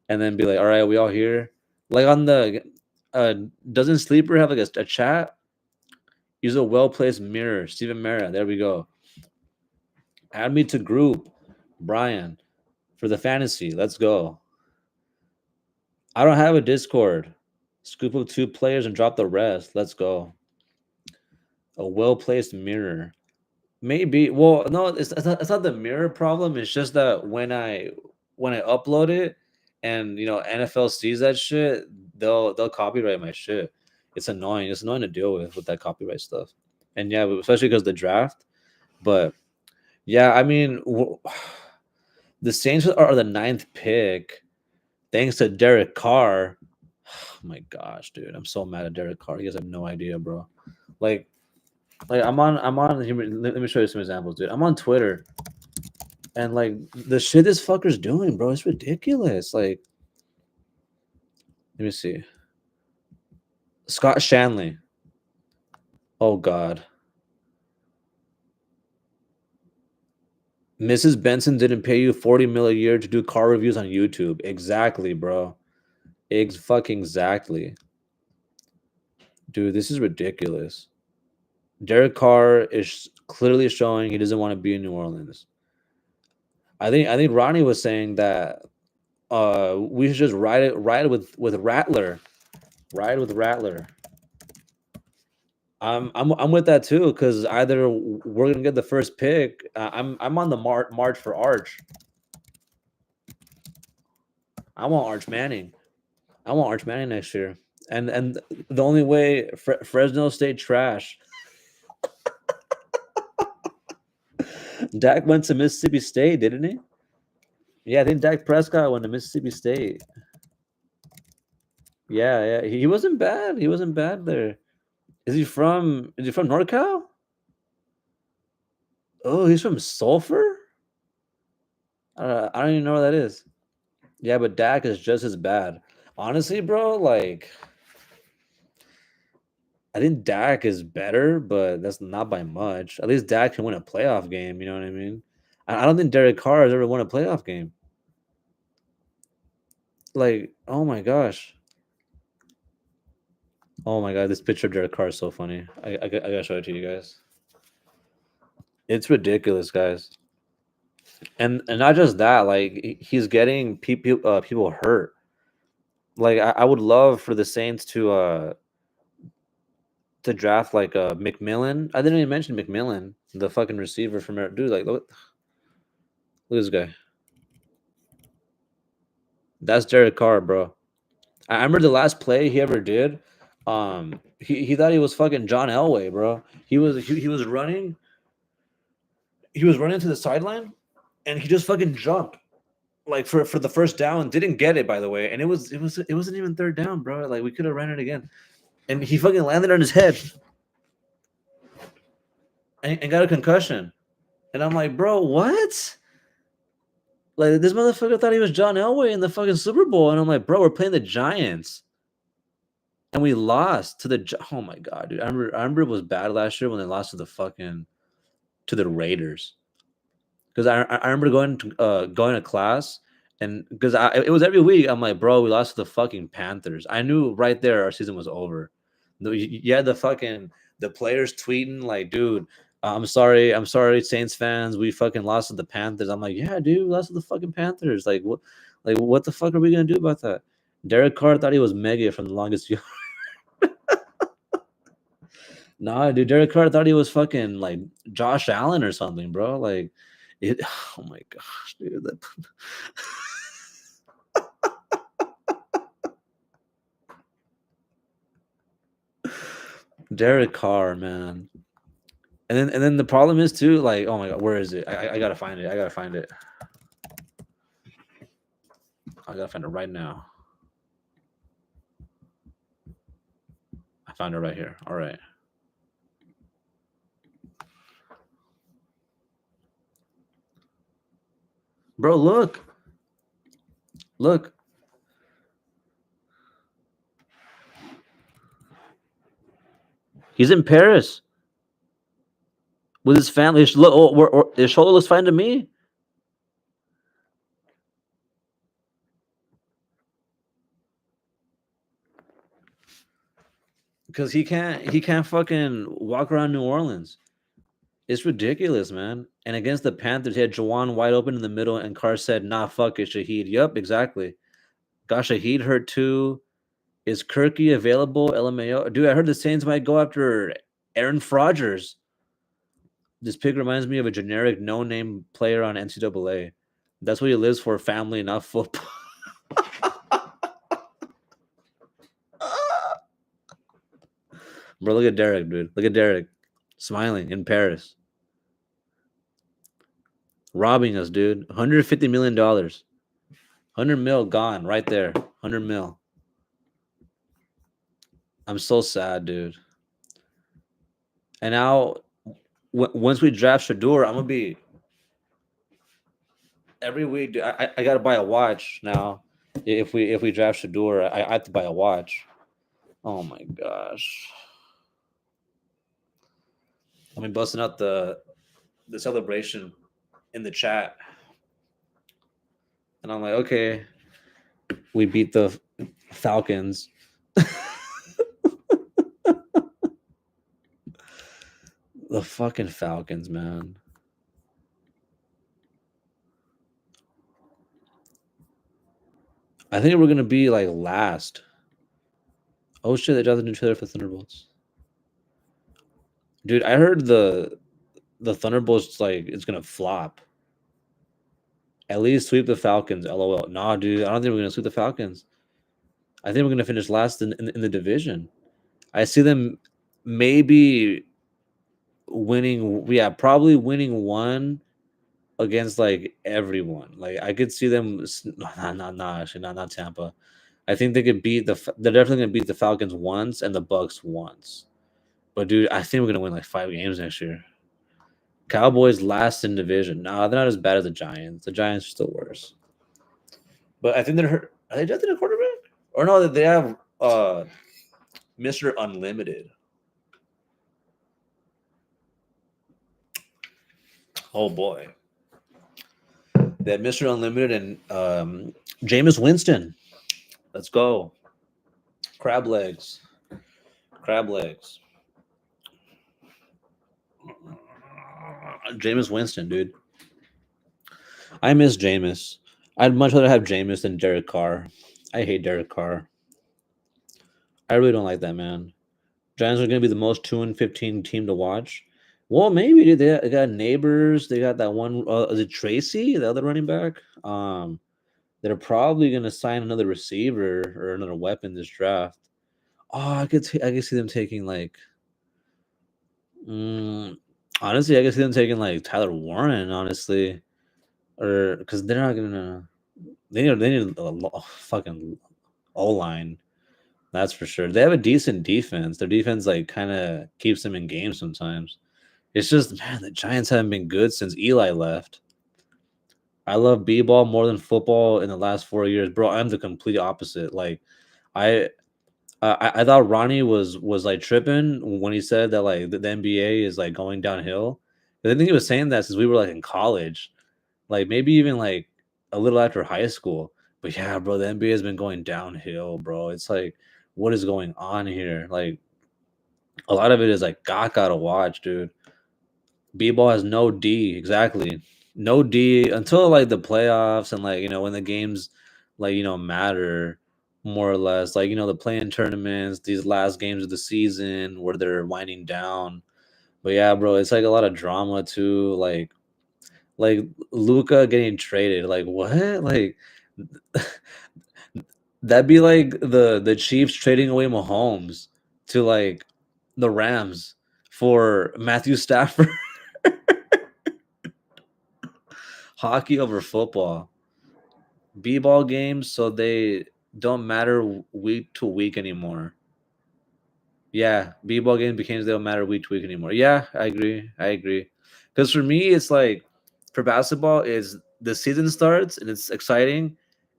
and then be like, all right, we all here. Like on the uh, doesn't Sleeper have like a chat? Use a well placed mirror, Steven Mera. There we go. Add me to group, Brian, for the fantasy. Let's go. I don't have a Discord. Scoop up 2 players and drop the rest. Let's go. A well placed mirror. Maybe. Well, no, it's not the mirror problem. It's just that when I upload it, and NFL sees that shit, they'll copyright my shit. It's annoying. It's annoying to deal with that copyright stuff. And yeah, especially because the draft. But yeah, I mean, the Saints are the 9th pick, thanks to Derek Carr. Oh my gosh, dude, I'm so mad at Derek Carr. You guys have no idea, bro. Like I'm on. Let me show you some examples, dude. I'm on Twitter, and like the shit this fucker's doing, bro, it's ridiculous. Like, let me see. Scott Shanley. Oh God. Mrs. Benson didn't pay you 40 mil a year to do car reviews on YouTube. Exactly, bro. Fucking exactly. Dude, this is ridiculous. Derek Carr is clearly showing he doesn't want to be in New Orleans. I think Ronnie was saying that we should just ride with Rattler. Ride with Rattler. I'm with that too, because either we're gonna get the first pick. I'm on the march for Arch. I want Arch Manning. I want Arch Manning next year. And the only way Fresno State trash. Dak went to Mississippi State, didn't he? Yeah, I think Dak Prescott went to Mississippi State. Yeah, he wasn't bad. He wasn't bad there. Is he from NorCal? Oh, he's from Sulphur? I don't even know where that is. Yeah, but Dak is just as bad. Honestly, bro, like I think Dak is better, but that's not by much. At least Dak can win a playoff game, you know what I mean? I don't think Derek Carr has ever won a playoff game. Like, oh my gosh. Oh my god, this picture of Derek Carr is so funny. I gotta show it to you guys. It's ridiculous, guys. And not just that, like he's getting people hurt. Like I would love for the Saints to draft like McMillan. I didn't even mention McMillan, the fucking receiver from dude. Like look at this guy. That's Derek Carr, bro. I remember the last play he ever did. He thought he was fucking John Elway, bro. He was running. He was running to the sideline, and he just fucking jumped like for the first down. Didn't get it, by the way, and it wasn't even third down, bro. Like we could have ran it again, and he fucking landed on his head and got a concussion. And I'm like, bro, what? Like this motherfucker thought he was John Elway in the fucking Super Bowl, and I'm like, bro, we're playing the Giants, and we lost to the. Oh my god, dude! I remember it was bad last year when they lost to the Raiders. Because I remember going to class, and because it was every week, I'm like, bro, we lost to the fucking Panthers. I knew right there our season was over. You had the players tweeting like, dude, I'm sorry, Saints fans, we fucking lost to the Panthers. I'm like, yeah, dude, we lost to the fucking Panthers. Like what the fuck are we gonna do about that? Derek Carr thought he was mega from the longest year. Nah, dude, Derek Carr thought he was fucking like Josh Allen or something, bro. Like it. Oh my gosh, dude. Derek Carr, man. And then the problem is too, like, oh my god, where is it? I gotta find it. I gotta find it. gotta find it right now. I found it right here. All right. Bro, look. Look. He's in Paris with his family. His shoulder looks fine to me. Because he can't fucking walk around New Orleans. It's ridiculous, man. And against the Panthers, he had Jawan wide open in the middle, and Carr said, "Nah, fuck it, Shaheed." Yup, exactly. Got Shaheed hurt too. Is Kirky available? LMAO, dude. I heard the Saints might go after Aaron Rodgers. This pick reminds me of a generic no-name player on NCAA. That's what he lives for: family, not football. Bro, look at Derek, dude. Look at Derek, smiling in Paris, robbing us, dude. $150 million, 100 mil gone right there. 100 mil. I'm so sad, dude. And now, once we draft Shador, I'm gonna be every week. Dude, I gotta buy a watch now. If we draft Shador, I have to buy a watch. Oh my gosh. I mean, busting out the celebration in the chat, and I'm like, okay, we beat the Falcons. The fucking Falcons, man. I think we're gonna be like last. Oh shit! They dropped the new trailer for Thunderbolts. Dude, I heard the Thunderbolts like it's gonna flop. At least sweep the Falcons. LOL. Nah, dude, I don't think we're gonna sweep the Falcons. I think we're gonna finish last in the division. I see them maybe winning. Yeah, probably winning one against like everyone. Like I could see them. Actually, not Tampa. I think they could beat They're definitely gonna beat the Falcons once and the Bucks once. But dude, I think we're gonna win like 5 games next year. Cowboys last in division. Nah, they're not as bad as the Giants. The Giants are still worse. But I think they're hurt. Are they drafting a quarterback? Or no, they have Mr. Unlimited. Oh boy. They have Mr. Unlimited and Jameis Winston. Let's go. Crab legs. Crab legs. Jameis Winston, dude. I miss Jameis. I'd much rather have Jameis than Derek Carr. I hate Derek Carr. I really don't like that man. Giants are going to be the most 2-15 team to watch. Well, maybe dude. They got neighbors. They got that one. Is it Tracy, the other running back? They're probably going to sign another receiver or another weapon this draft. Oh, I could see them taking like. Honestly, I could see them taking like Tyler Warren. Honestly, or because they're not gonna. They need a fucking O line. That's for sure. They have a decent defense. Their defense like kind of keeps them in games sometimes. It's just man, the Giants haven't been good since Eli left. I love b-ball more than football in the last 4 years, bro. I'm the complete opposite. Like, I I thought Ronnie was like tripping when he said that like the NBA is like going downhill. I think he was saying that since we were like in college, like maybe even like a little after high school. But yeah, bro, the NBA has been going downhill, bro. It's like, what is going on here? Like a lot of it is like gotta watch, dude. B-ball has no D, exactly. No D until like the playoffs and like when the games like matter more or less. Like the playing tournaments, these last games of the season where they're winding down. But yeah, bro, it's like a lot of drama too. Like Luca getting traded. Like what? Like that'd be like the Chiefs trading away Mahomes to like the Rams for Matthew Stafford. Hockey over football. B-ball games, so they don't matter week to week anymore. Yeah, b-ball games became they don't matter week to week anymore. Yeah, I agree. I agree. Because for me, it's like for basketball, is the season starts and it's exciting,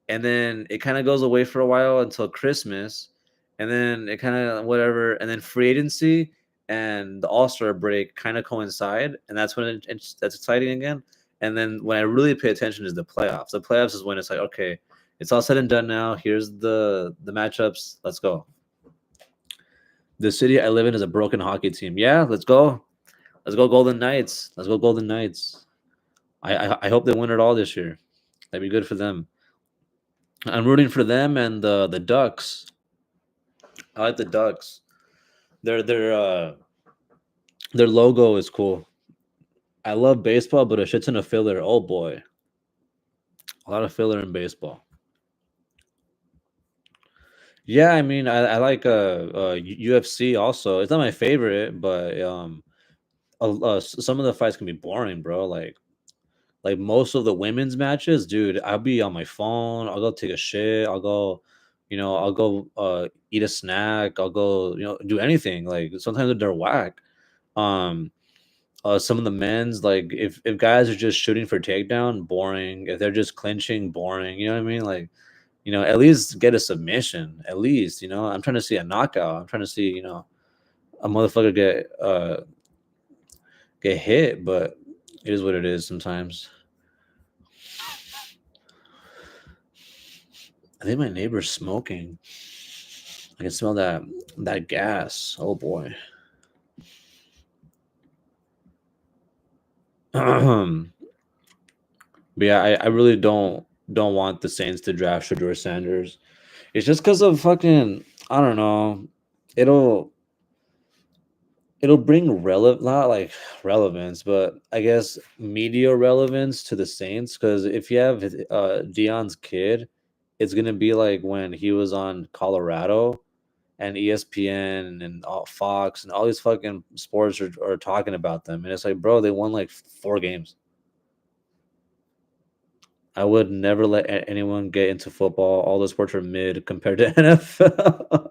and then it kind of goes away for a while until Christmas, and then it kind of whatever, and then free agency and the All-Star break kind of coincide, and that's when that's exciting again. And then when I really pay attention is the playoffs. The playoffs is when it's like, okay, it's all said and done now. Here's the matchups. Let's go. The city I live in is a broken hockey team. Yeah, let's go. Let's go Golden Knights. Let's go Golden Knights. I hope they win it all this year. That'd be good for them. I'm rooting for them and the Ducks. I like the Ducks. Their logo is cool. I love baseball, but a shit ton of filler. Oh boy, a lot of filler in baseball. Yeah, I mean, I like UFC also. It's not my favorite, but some of the fights can be boring, bro. Like most of the women's matches, dude, I'll be on my phone. I'll go take a shit. I'll go eat a snack. I'll go, do anything. Like sometimes they're whack. Um, some of the men's, like if guys are just shooting for takedown, boring. If they're just clinching, boring. You know what I mean? Like, at least get a submission. At least, I'm trying to see a knockout. I'm trying to see, a motherfucker get hit, but it is what it is sometimes. I think my neighbor's smoking. I can smell that gas. Oh boy. But yeah, I really don't want the Saints to draft Shador Sanders. It's just because of fucking I don't know. It'll it'll bring not like relevance, but I guess media relevance to the Saints. Because if you have Dion's kid, it's gonna be like when he was on Colorado and ESPN and all, Fox and all these fucking sports are talking about them. And it's like, bro, they won like 4 games. I would never let anyone get into football. All the sports are mid compared to NFL.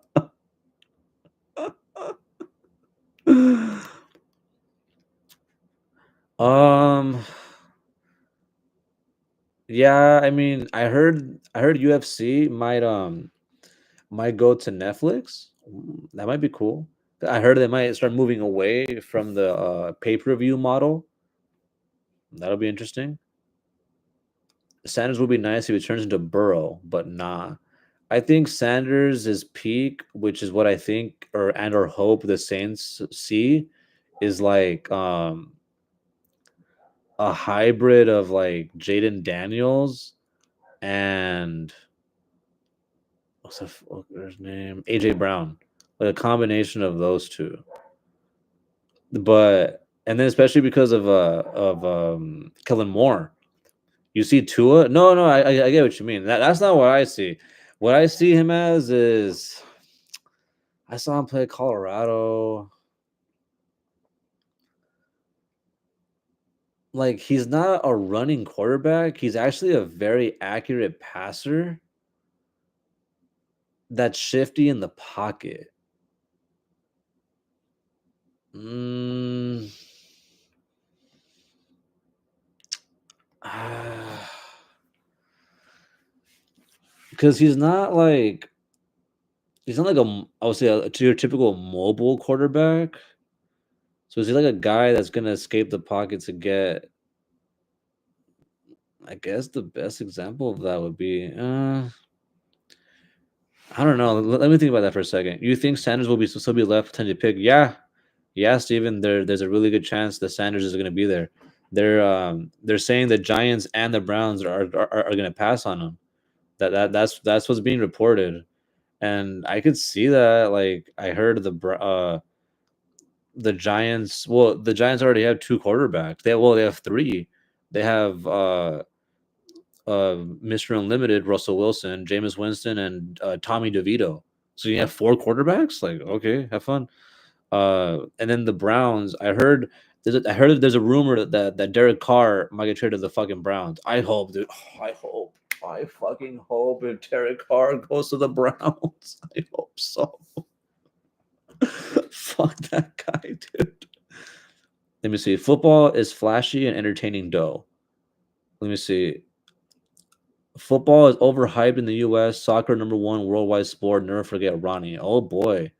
um, yeah, I mean, I heard UFC might go to Netflix. That might be cool. I heard they might start moving away from the pay-per-view model. That'll be interesting. Sanders would be nice if he turns into Burrow, but nah. I think Sanders is peak, which is what I think or hope the Saints see, is like a hybrid of like Jaden Daniels and what's his name? AJ Brown. Like a combination of those two. But and then especially because of Kellen Moore. You see Tua? No, no, I get what you mean. That's not what I see. What I see him as is I saw him play Colorado. Like he's not a running quarterback. He's actually a very accurate passer that's shifty in the pocket. Mm, because he's not like I would say your typical mobile quarterback. So is he like a guy that's gonna escape the pocket to get? I guess the best example of that would be I don't know. Let me think about that for a second. You think Sanders will still be left potentially pick? Yeah, yeah, Steven. There's a really good chance that Sanders is going to be there. They're saying the Giants and the Browns are going to pass on him. That's what's being reported, and I could see that. Like I heard the Giants. Well, the Giants already have 2 quarterbacks. They have 3. They have Mr. Unlimited, Russell Wilson, Jameis Winston, and Tommy DeVito. So you have 4 quarterbacks. Like, okay, have fun. And then the Browns. I heard there's a rumor that Derek Carr might get traded to the fucking Browns. I hope, dude. I hope. I fucking hope if Derek Carr goes to the Browns. I hope so. Fuck that guy, dude. Let me see. Football is flashy and entertaining dough. Let me see. Football is overhyped in the US. Soccer number one worldwide sport. Never forget Ronnie. Oh boy.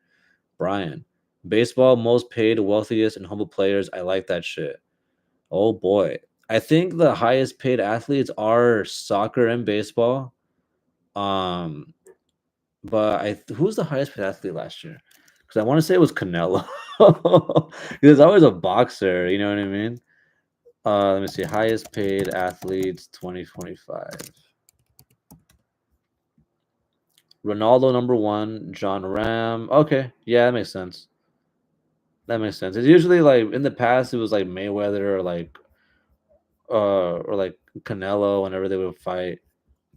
Brian. Baseball, most paid, wealthiest, and humble players. I like that shit. Oh boy. I think the highest paid athletes are soccer and baseball. Um, but who's the highest paid athlete last year? Because I want to say it was Canelo. He was always a boxer, you know what I mean? Let me see. Highest paid athletes 2025. Ronaldo number one, John Ram. Okay, yeah, that makes sense. That makes sense. It's usually like in the past it was like Mayweather or like Canelo whenever they would fight.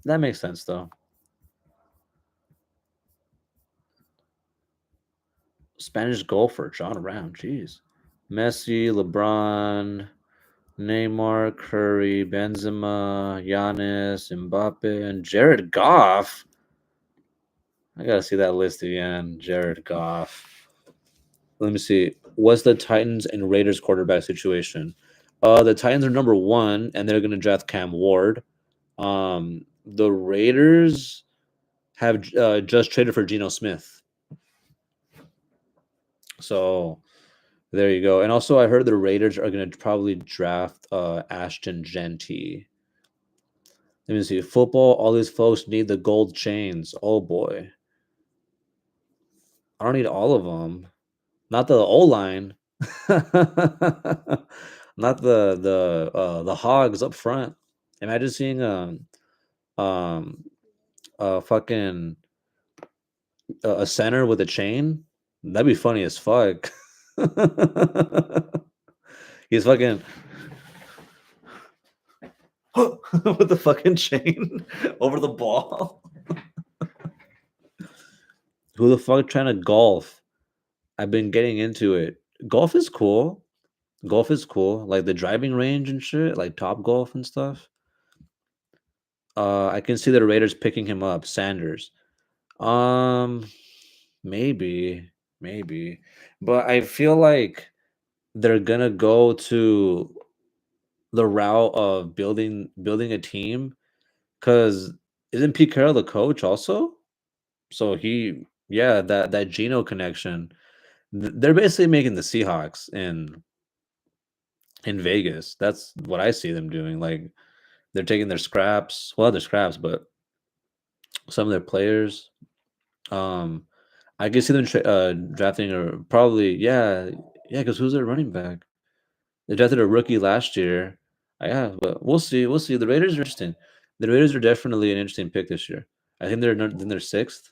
That makes sense though. Spanish golfer, John Ram. Jeez. Messi, LeBron, Neymar, Curry, Benzema, Giannis, Mbappe, and Jared Goff. I gotta see that list again. Jared Goff. Let me see. What's the Titans and Raiders quarterback situation? The Titans are number one, and they're gonna draft Cam Ward. The Raiders have just traded for Geno Smith. So there you go. And also, I heard the Raiders are going to probably draft Ashton Genty. Let me see. Football, all these folks need the gold chains. Oh boy. I don't need all of them. Not the O line. Not the hogs up front. Imagine seeing um fucking a center with a chain. That'd be funny as fuck. He's fucking with the fucking chain over the ball. Who the fuck trying to golf? I've been getting into it. Golf is cool. Golf is cool. Like the driving range and shit, like Top Golf and stuff. I can see the Raiders picking him up, Sanders. Um, maybe, maybe, but I feel like they're gonna go to the route of building a team because isn't Pete Carroll the coach also? So yeah, that Geno connection. They're basically making the Seahawks in Vegas. That's what I see them doing. Like they're taking their scraps, well, their scraps, but some of their players. Um, I can see them drafting or probably yeah. Because who's their running back? They drafted a rookie last year. Yeah, but we'll see. We'll see. The Raiders are interesting. The Raiders are definitely an interesting pick this year. I think they're sixth.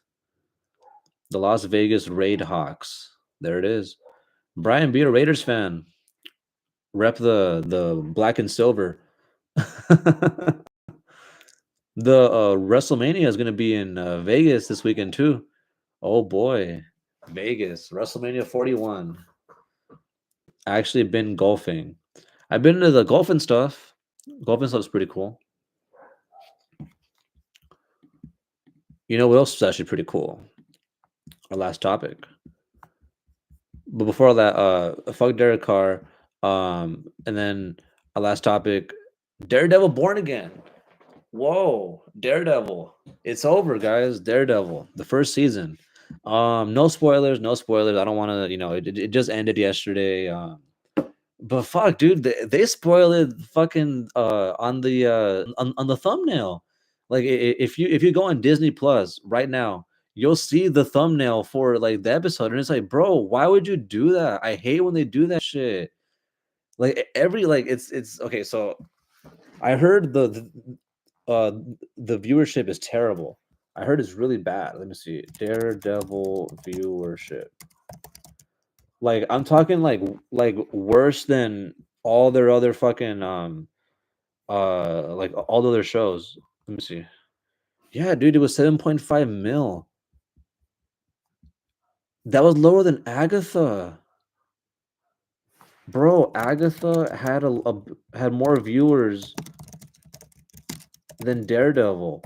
The Las Vegas Raid Hawks. There it is. Brian, be a Raiders fan. Rep the black and silver. The Wrestlemania is going to be in Vegas this weekend too. Oh boy, Vegas Wrestlemania 41. I actually been golfing. I've been to the golfing stuff. Golfing stuff's pretty cool. You know what else is actually pretty cool? Our last topic. But before that, fuck Derek Carr. And then our last topic, Daredevil Born Again. Whoa, Daredevil. It's over, guys. Daredevil, the first season. No spoilers, no spoilers. I don't want to, it just ended yesterday. But fuck, dude, they spoiled it fucking on the thumbnail. Like if you go on Disney Plus right now, you'll see the thumbnail for like the episode, and it's like, bro, why would you do that? I hate when they do that shit. Like it's okay. So I heard uh the viewership is terrible. I heard it's really bad. Let me see. Daredevil viewership. Like I'm talking like worse than all their other fucking like all the other shows. Let me see. Yeah, dude, it was 7.5 mil. That was lower than Agatha. Bro, Agatha had had more viewers. Then Daredevil.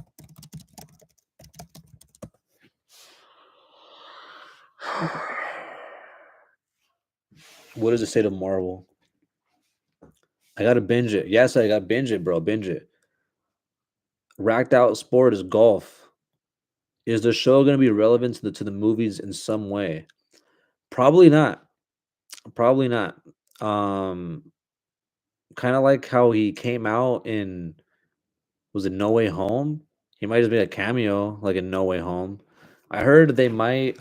What does it say to Marvel? I gotta binge it. Yes, I got binge it, bro. Binge it. Racked out sport is golf. Is the show gonna be relevant to the movies in some way? Probably not. Probably not. Um, kind of like how he came out in was it No Way Home? He might just be a cameo, like in No Way Home. I heard they might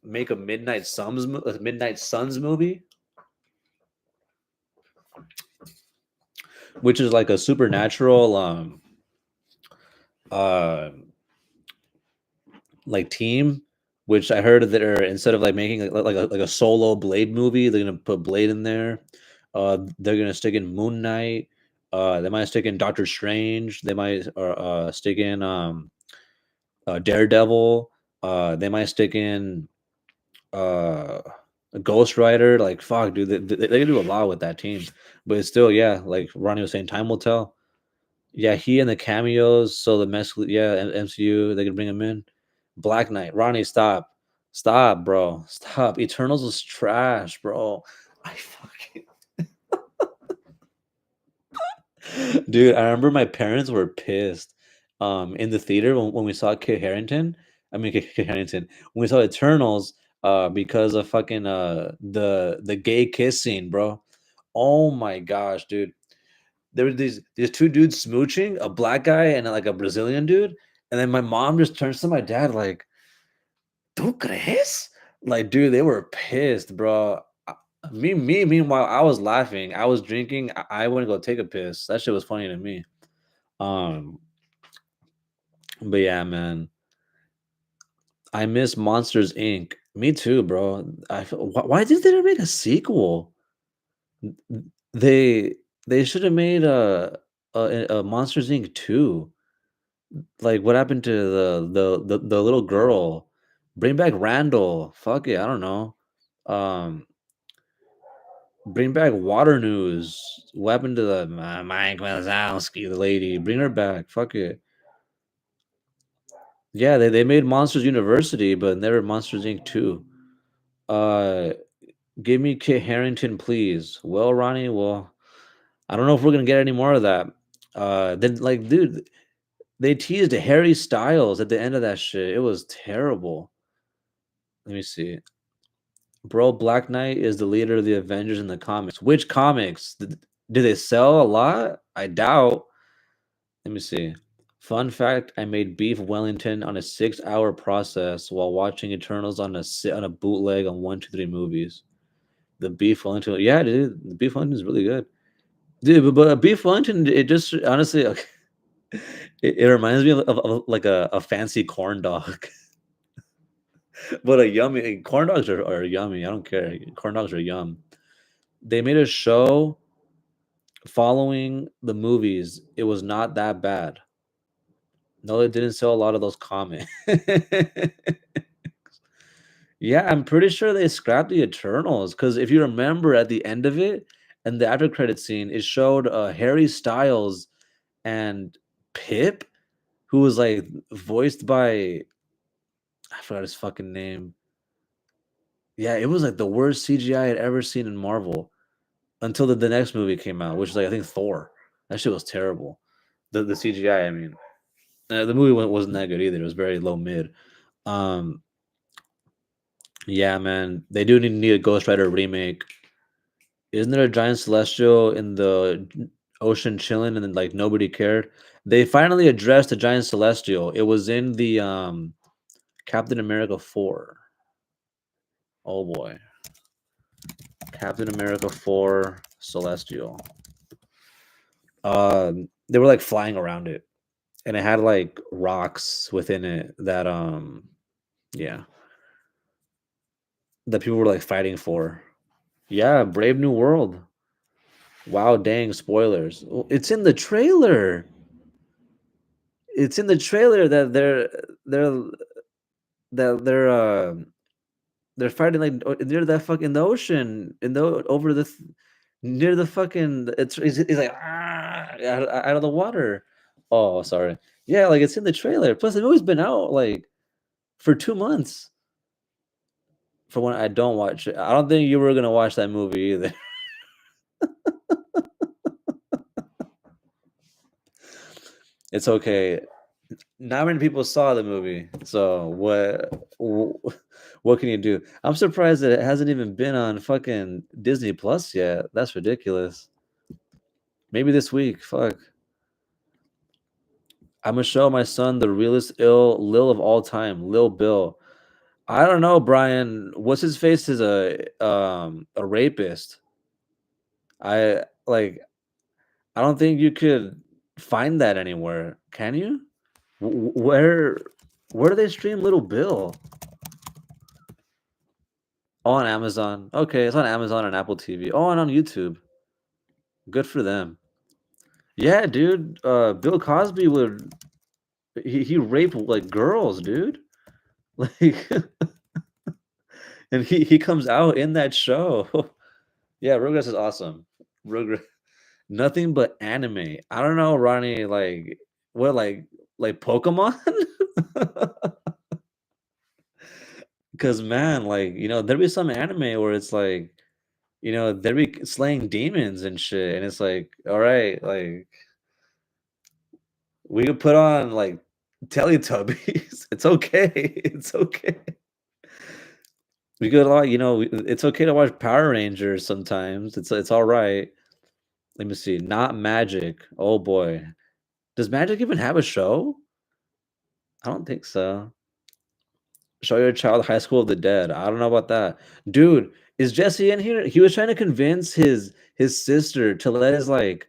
make a Midnight Suns movie, which is like a supernatural uh like team. Which I heard that they're instead of like making like a solo Blade movie, they're gonna put Blade in there. They're gonna stick in Moon Knight. They might stick in Doctor Strange. They might stick in Daredevil. They might stick in uh Ghost Rider. Like fuck, dude, they can do a lot with that team. But it's still, yeah, like Ronnie was saying, time will tell. Yeah, he and the cameos. So the mess, yeah, MCU, they can bring him in. Black Knight, Ronnie, stop, stop, bro, stop. Eternals was trash, bro. I fucking dude, I remember my parents were pissed in the theater when we saw Kit Harington. I mean Kit Harington. When we saw Eternals because of fucking the gay kiss scene, bro. Oh my gosh, dude. There were these two dudes smooching, a black guy and like a Brazilian dude. And then my mom just turns to my dad like, "Tu crees?" Like, dude, they were pissed, bro. Meanwhile, I was laughing. I was drinking. I went to go take a piss. That shit was funny to me. Um, but yeah, man, I miss Monsters Inc. Me too, bro. Why did they make a sequel? They they should have made a Monsters Inc. 2. Like, what happened to the little girl? Bring back Randall. Fuck it, I don't know. Um, bring back Water News. What happened to the Mike Wazowski, the lady? Bring her back. Fuck it. Yeah, they made Monsters University, but never Monsters Inc. 2. Uh, give me Kit Harrington, please. Well, Ronnie, well, I don't know if we're gonna get any more of that. Then like, dude, they teased Harry Styles at the end of that shit. It was terrible. Let me see. Bro, Black Knight is the leader of the Avengers in the comics. Which comics? Do they sell a lot? I doubt. Let me see. Fun fact: I made beef Wellington on a 6-hour process while watching Eternals on a bootleg on 123 movies. The beef Wellington, yeah, dude, the beef Wellington is really good, dude. But beef Wellington, it just honestly, okay, it reminds me of like a fancy corn dog, but a yummy corn dogs are yummy. I don't care. Corn dogs are yum. They made a show following the movies. It was not that bad. No, it didn't sell a lot of those comics. Yeah, I'm pretty sure they scrapped the Eternals because if you remember at the end of it and the after credit scene, it showed Harry Styles and Pip, who was like voiced by I forgot his fucking name. Yeah, it was like the worst CGI I had ever seen in Marvel until the next movie came out, which is like I think Thor. That shit was terrible. The CGI, I mean, the movie wasn't that good either. It was very low mid. Um, yeah, man, they do need a Ghost Rider remake. Isn't there a giant celestial in the ocean chilling and then like nobody cared? They finally addressed the giant celestial. It was in the Captain America 4. Oh boy. Captain America 4 Celestial. They were like flying around it and it had like rocks within it that yeah, that people were like fighting for. Yeah, Brave New World. Wow, dang spoilers. It's in the trailer. It's in the trailer that they're they're fighting like near that fucking the ocean in the over near the fucking it's like out of the water. Oh, sorry. Yeah, like it's in the trailer. Plus, the movie's been out like for 2 months. For when I don't watch it, I don't think you were gonna watch that movie either. It's okay. Not many people saw the movie, so what can you do? I'm surprised that it hasn't even been on fucking Disney Plus yet. That's ridiculous. Maybe this week. Fuck. I'm gonna show my son the realest ill Lil of all time, Lil Bill. I don't know, Brian. What's his face is a rapist. I like. I don't think you could find that anywhere. Can you? Where do they stream Little Bill? Oh, on Amazon. Okay, it's on Amazon and Apple TV. Oh, and on YouTube. Good for them. Yeah, dude. Bill Cosby would he raped like girls, dude. Like, and he comes out in that show. Yeah, Rugrats is awesome. Rugrats, nothing but anime. I don't know, Ronnie. Like what? Like Pokemon? Because man, like there be some anime where it's like they be slaying demons and shit, and it's like, all right, like we could put on like Teletubbies. It's okay. It's okay. We could like it's okay to watch Power Rangers sometimes. It's all right. Let me see. Not Magic. Oh boy. Does Magic even have a show? I don't think so. Show your child High School of the Dead. I don't know about that. Dude, is Jesse in here? He was trying to convince his sister to let his like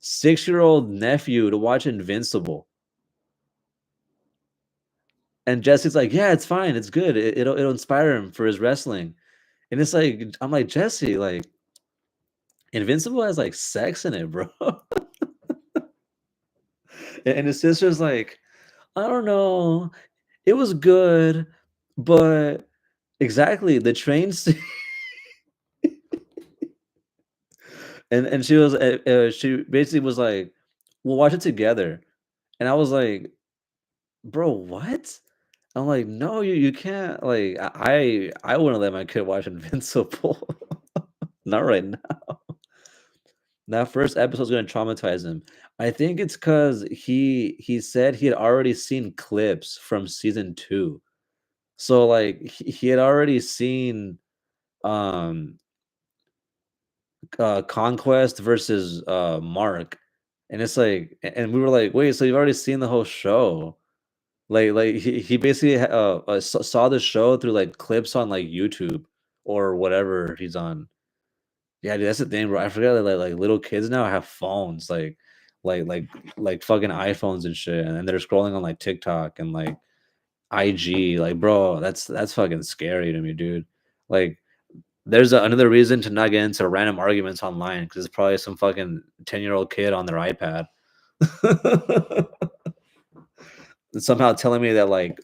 6-year-old nephew to watch Invincible. And Jesse's like, "Yeah, it's fine. It's good. It'll inspire him for his wrestling." And it's like I'm like, "Jesse, like Invincible has like sex in it, bro." And his sister's like, "I don't know. It was good, but exactly the train scene." And she basically was like, "We'll watch it together." And I was like, "Bro, what?" I'm like, "No, you can't. Like, I wouldn't let my kid watch Invincible. Not right now. That first episode's gonna traumatize him." I think it's because he said he had already seen clips from season 2. So like he had already seen um Conquest versus Mark. And it's like and we were like, "Wait, so you've already seen the whole show?" Like he basically saw the show through like clips on like YouTube or whatever he's on. Yeah, dude, that's the thing, bro. I forgot that like little kids now have phones, like like like fucking iPhones and shit, and they're scrolling on like TikTok and like IG. Like, bro, that's fucking scary to me, dude. Like, there's another reason to not get into random arguments online because it's probably some fucking 10-year-old kid on their iPad. Somehow telling me that like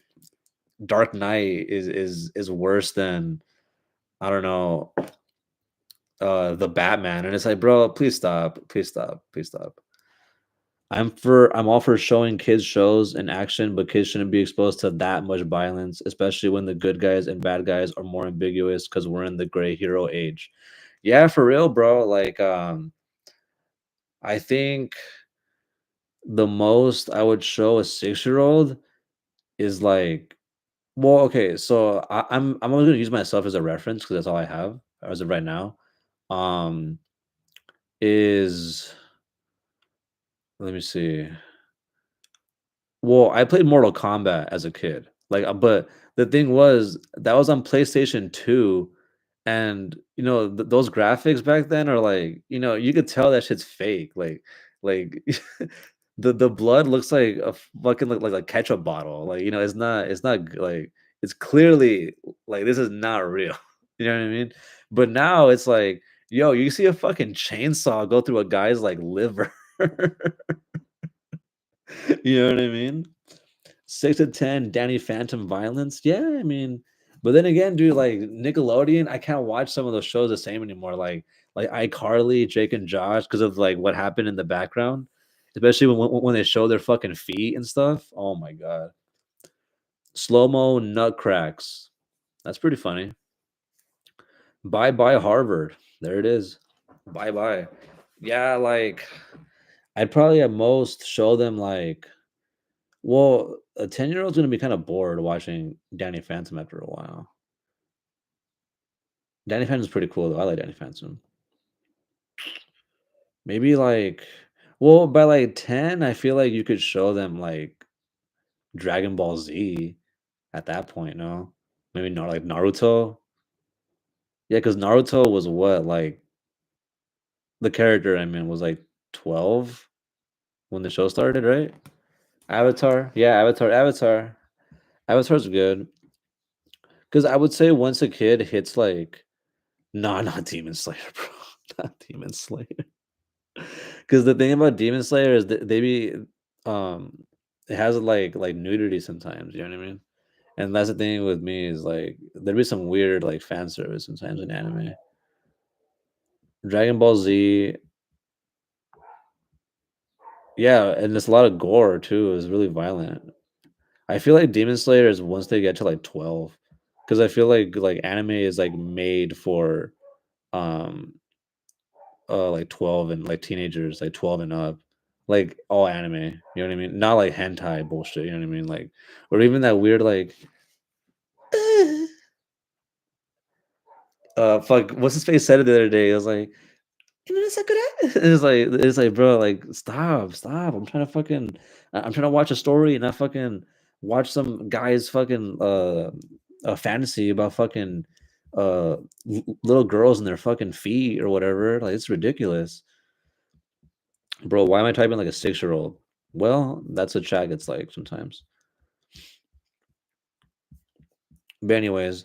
Dark Knight is worse than I don't know the Batman, and it's like, bro, please stop, please stop, please stop. I'm all for showing kids shows and action, but kids shouldn't be exposed to that much violence, especially when the good guys and bad guys are more ambiguous because we're in the gray hero age. Yeah, for real, bro. Like, I think the most I would show a 6-year-old is like, well, okay, so I'm only gonna use myself as a reference because that's all I have as of right now. Um, is let me see. Well, I played Mortal Kombat as a kid, like, but the thing was that was on PlayStation 2, and, those graphics back then are like, you could tell that shit's fake, like, the blood looks like a fucking like a ketchup bottle, like, like, it's clearly, like, this is not real, you know what I mean? But now it's like, yo, you see a fucking chainsaw go through a guy's, like, liver. You know what I mean? 6 to 10, Danny Phantom violence. Yeah, I mean, but then again, dude, like Nickelodeon, I can't watch some of those shows the same anymore. Like iCarly, Jake and Josh, because of like what happened in the background. especially when they show their fucking feet and stuff. Oh my god, slow mo nut cracks. That's pretty funny. Bye bye Harvard. There it is. Bye bye. Yeah, like I'd probably at most show them like, well, a 10-year-old's gonna be kind of bored watching Danny Phantom after a while. Danny Phantom's pretty cool though. I like Danny Phantom. Maybe like, well, by like 10, I feel like you could show them like Dragon Ball Z at that point, no? Maybe not like Naruto. Yeah, because Naruto was what, like the character I mean was like 12 when the show started, right? Avatar. Yeah, Avatar. Avatar's good. Because I would say once a kid hits like, no, not Demon Slayer, bro. Not Demon Slayer. Because the thing about Demon Slayer is that they be um it has like nudity sometimes, you know what I mean? And that's the thing with me is like there'd be some weird like fan service sometimes in anime. Dragon Ball Z, yeah, and it's a lot of gore too. It's really violent. I feel like Demon Slayer is once they get to like 12, because I feel like anime is like made for um like 12 and like teenagers, like 12 and up. Like all anime, you know what I mean? Not like hentai bullshit, you know what I mean? Like or even that weird like fuck, what's his face said it the other day? It was like, it's like, bro, like stop. I'm trying to fucking I'm trying to watch a story and not fucking watch some guy's fucking a fantasy about fucking little girls and their fucking feet or whatever. Like it's ridiculous. Bro, why am I typing like a 6-year-old? Well, that's what chat gets like sometimes. But anyways,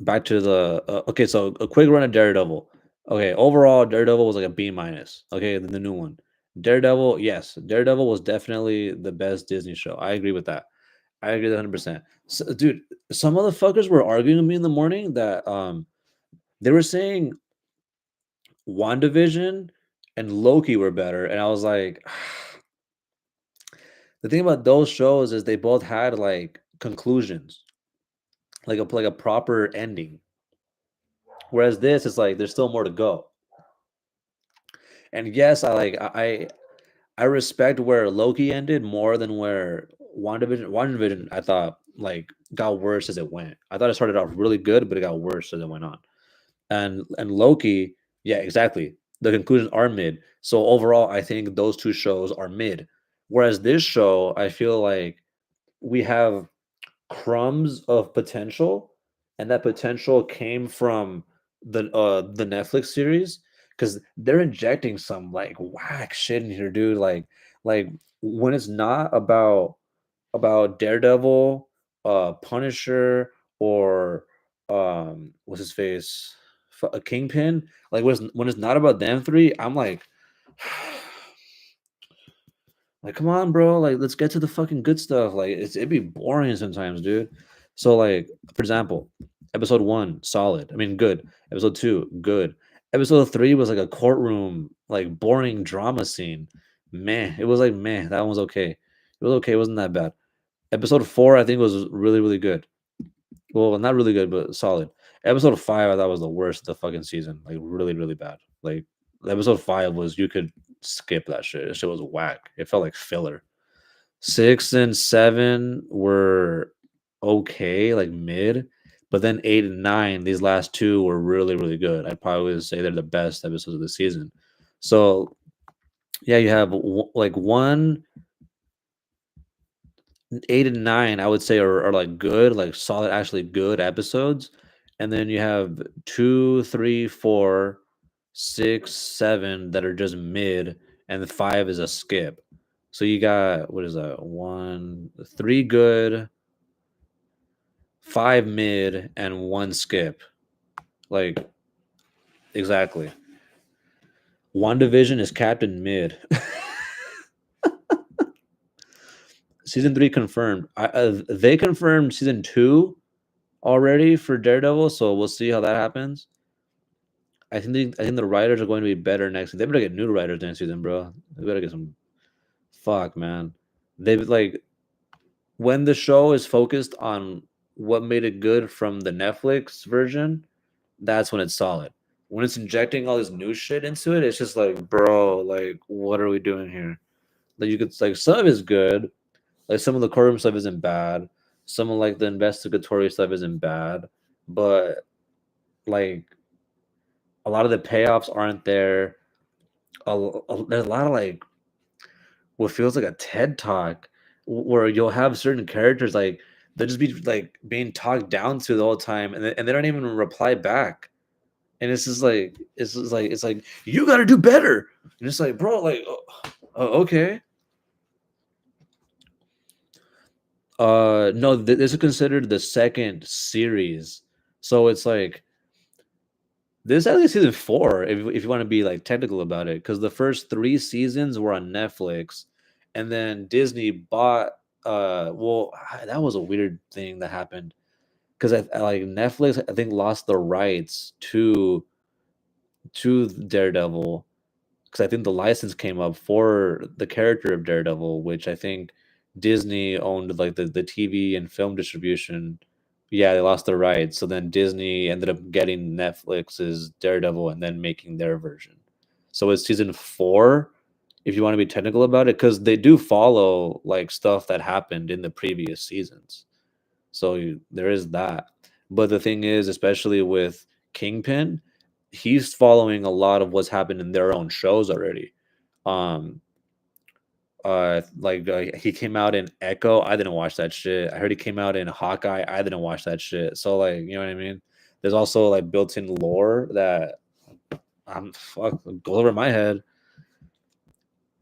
back to the okay. So a quick run of Daredevil. Okay, overall, Daredevil was like a B minus. Okay, the new one, Daredevil. Yes, Daredevil was definitely the best Disney show. I agree with that. I agree 100%. So, dude, some motherfuckers were arguing with me in the morning that they were saying WandaVision and Loki were better, and I was like, the thing about those shows is they both had like conclusions, like a proper ending. Whereas this is like there's still more to go. And yes, I respect where Loki ended more than where WandaVision. WandaVision, I thought like got worse as it went. I thought it started off really good, but it got worse as it went on. And Loki, yeah, exactly. The conclusions are mid. So overall, I think those two shows are mid. Whereas this show, I feel like we have crumbs of potential, and that potential came from the Netflix series because they're injecting some like whack shit in here, dude. Like when it's not about Daredevil, Punisher, or what's his face, a Kingpin. Like when it's not about them three, I'm like. Like, come on, bro. Like, let's get to the fucking good stuff. Like, it'd be boring sometimes, dude. So, like, for example, episode one, solid. I mean, good. Episode two, good. Episode three was like a courtroom, like boring drama scene. Meh. It was like meh. That one was okay. It was okay. It wasn't that bad. Episode four, I think, was really, really good. Well, not really good, but solid. Episode five, I thought was the worst of the fucking season. Like, really, really bad. Like, episode five was you could skip that shit. That shit was whack. It felt like filler. 6 and 7 were okay, like mid, but then 8 and 9, these last 2 were really, really good. I'd probably say they're the best episodes of the season. So, yeah, you have like 1, 8 and 9, I would say are like good, like solid, actually good episodes. And then you have 2, 3, 4, 6, 7 that are just mid, and the 5 is a skip. So you got what is that? 1, 3 good, 5 mid, and 1 skip. Like exactly. One division is Captain Mid. Season 3 confirmed. They confirmed season 2 already for Daredevil, so we'll see how that happens. I think the writers are going to be better next. They better get new writers next season, bro. They better get some. fuck, man. They like when the show is focused on what made it good from the Netflix version, that's when it's solid. When it's injecting all this new shit into it, it's just like, bro, like, what are we doing here? Like, you could like some of it's good, like some of the courtroom stuff isn't bad, some of like the investigatory stuff isn't bad, but like a lot of the payoffs aren't there. There's a lot of like what feels like a TED talk where you'll have certain characters like they'll just be like being talked down to the whole time, and they don't even reply back. And it's like you got to do better, and it's like, bro, like, okay. No, this is considered the second series, so it's like this is actually season 4 if you want to be like technical about it, because the first 3 seasons were on Netflix, and then Disney bought. Well, that was a weird thing that happened because I like Netflix. I think lost the rights to Daredevil because I think the license came up for the character of Daredevil, which I think Disney owned like the TV and film distribution. Yeah, they lost the rights. So then Disney ended up getting Netflix's Daredevil and then making their version. So it's season 4, if you want to be technical about it, because they do follow like stuff that happened in the previous seasons. So there is that. But the thing is, especially with Kingpin, he's following a lot of what's happened in their own shows already. Um, he came out in Echo. I didn't watch that shit. I heard he came out in Hawkeye. I didn't watch that shit. So like, you know what I mean? There's also like built-in lore that I'm fuck goes over my head.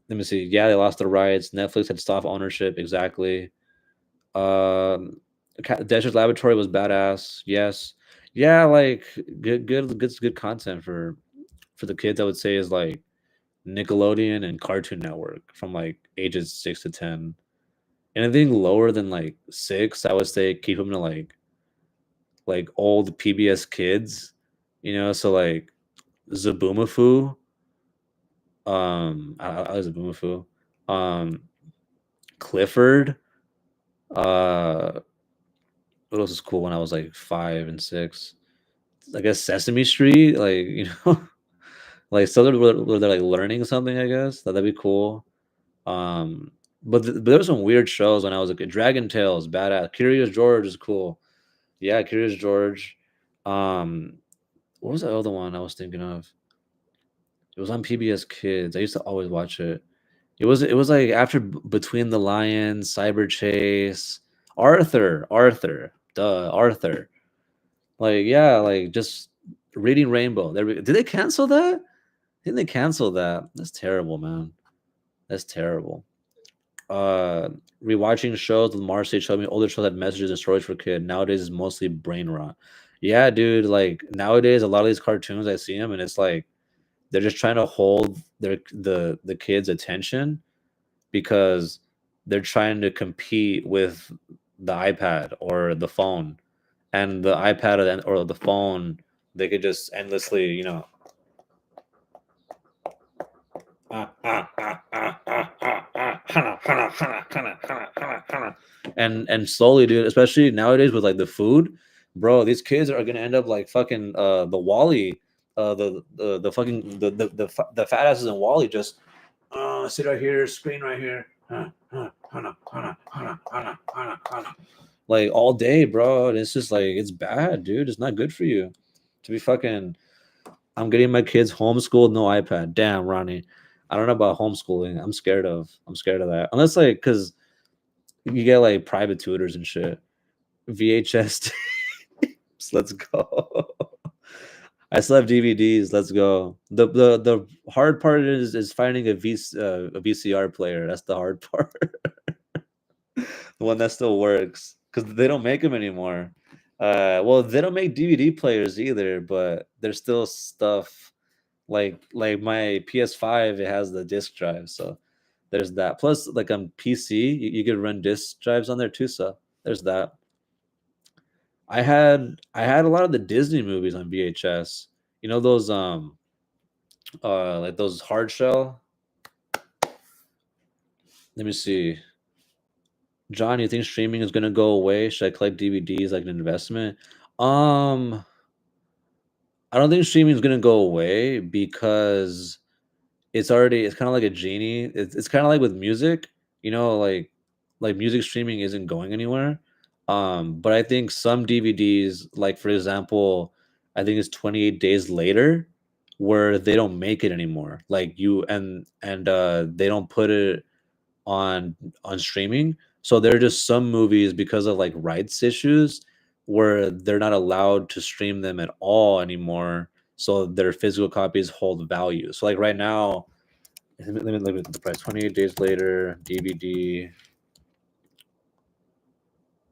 Let me see. Yeah, they lost the rights. Netflix had soft ownership. Exactly. Um, Dexter's Laboratory was badass. Yes. Yeah, like good content for the kids. I would say is like Nickelodeon and Cartoon Network from like ages 6 to 10. Anything lower than like 6, I would say keep them to like old PBS kids, So like Zaboomafoo, I was Zaboomafoo, um, Clifford, uh, what else is cool when I was like 5 and 6? I guess Sesame Street, like like so where they're like learning something. I guess that'd be cool. Um, but there were some weird shows when I was a kid. Dragon Tales, badass. Curious George is cool. Yeah, Curious George. Um, what was the other one I was thinking of? It was on PBS Kids. I used to always watch it. It was like after Between the Lions, Cyber Chase, Arthur, duh, Arthur. Like yeah, like just Reading Rainbow. Did they cancel that? I think they canceled that. That's terrible, man. That's terrible. uh Rewatching shows with Marcy showed me older shows had messages and stories for kid. Nowadays it's mostly brain rot. Yeah, dude, like nowadays a lot of these cartoons I see them and it's like they're just trying to hold the kids' attention because they're trying to compete with the iPad or the phone. And the iPad or the phone, they could just endlessly, and slowly, dude, especially nowadays with like the food, bro, these kids are gonna end up like fucking the Wally, the fucking the fat asses in Wally just sit right here, screen right here, like all day, bro. And it's just like it's bad, dude. It's not good for you to be fucking. I'm getting my kids homeschooled, no iPad. Damn, Ronnie. I don't know about homeschooling. I'm scared of that. Unless like because you get like private tutors and shit. VHS tapes. Let's go. I still have DVDs. Let's go. The hard part is finding a VCR player. That's the hard part. The one that still works because they don't make them anymore. Well, they don't make DVD players either, but there's still stuff like my PS5. It has the disc drive, so there's that. Plus, like on PC, you could run disc drives on there too. So there's that. I had a lot of the Disney movies on VHS. You know those like those hard shell. Let me see. John, you think streaming is gonna go away? Should I collect DVDs like an investment? Um, I don't think streaming is gonna go away because it's kind of like a genie. It's kind of like with music, like music streaming isn't going anywhere. But I think some DVDs, like for example, I think it's 28 days later, where they don't make it anymore. Like you and they don't put it on streaming. So there are just some movies because of like rights issues where they're not allowed to stream them at all anymore. So their physical copies hold value. So like right now, let me look at the price. 28 days later, DVD.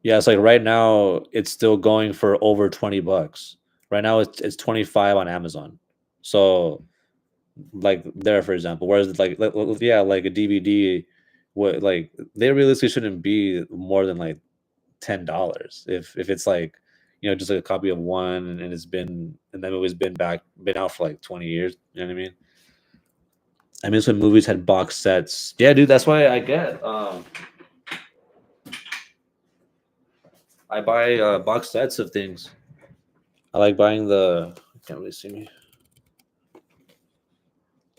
Yeah, it's like right now it's still going for over $20. Right now it's 25 on Amazon. So like there for example, whereas yeah, like a DVD, what like they realistically shouldn't be more than like $10 if it's like just like a copy of one and that movie's been out for like 20 years. You know what I mean? I miss when movies had box sets. Yeah, dude, that's why I buy box sets of things. I like buying I can't really see me.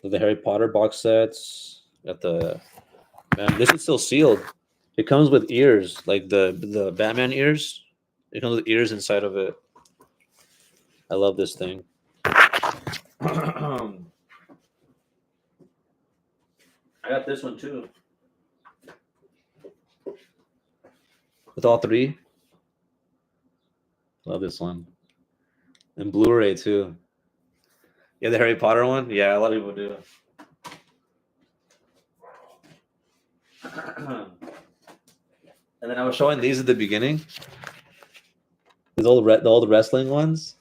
The Harry Potter box sets. Got the man. This is still sealed. It comes with ears, like the Batman ears. It comes with ears inside of it. I love this thing. I got this one too. With all three. Love this one. And Blu-ray too. Yeah, the Harry Potter one. Yeah, a lot of people do. And then I was showing these at the beginning. These old wrestling ones.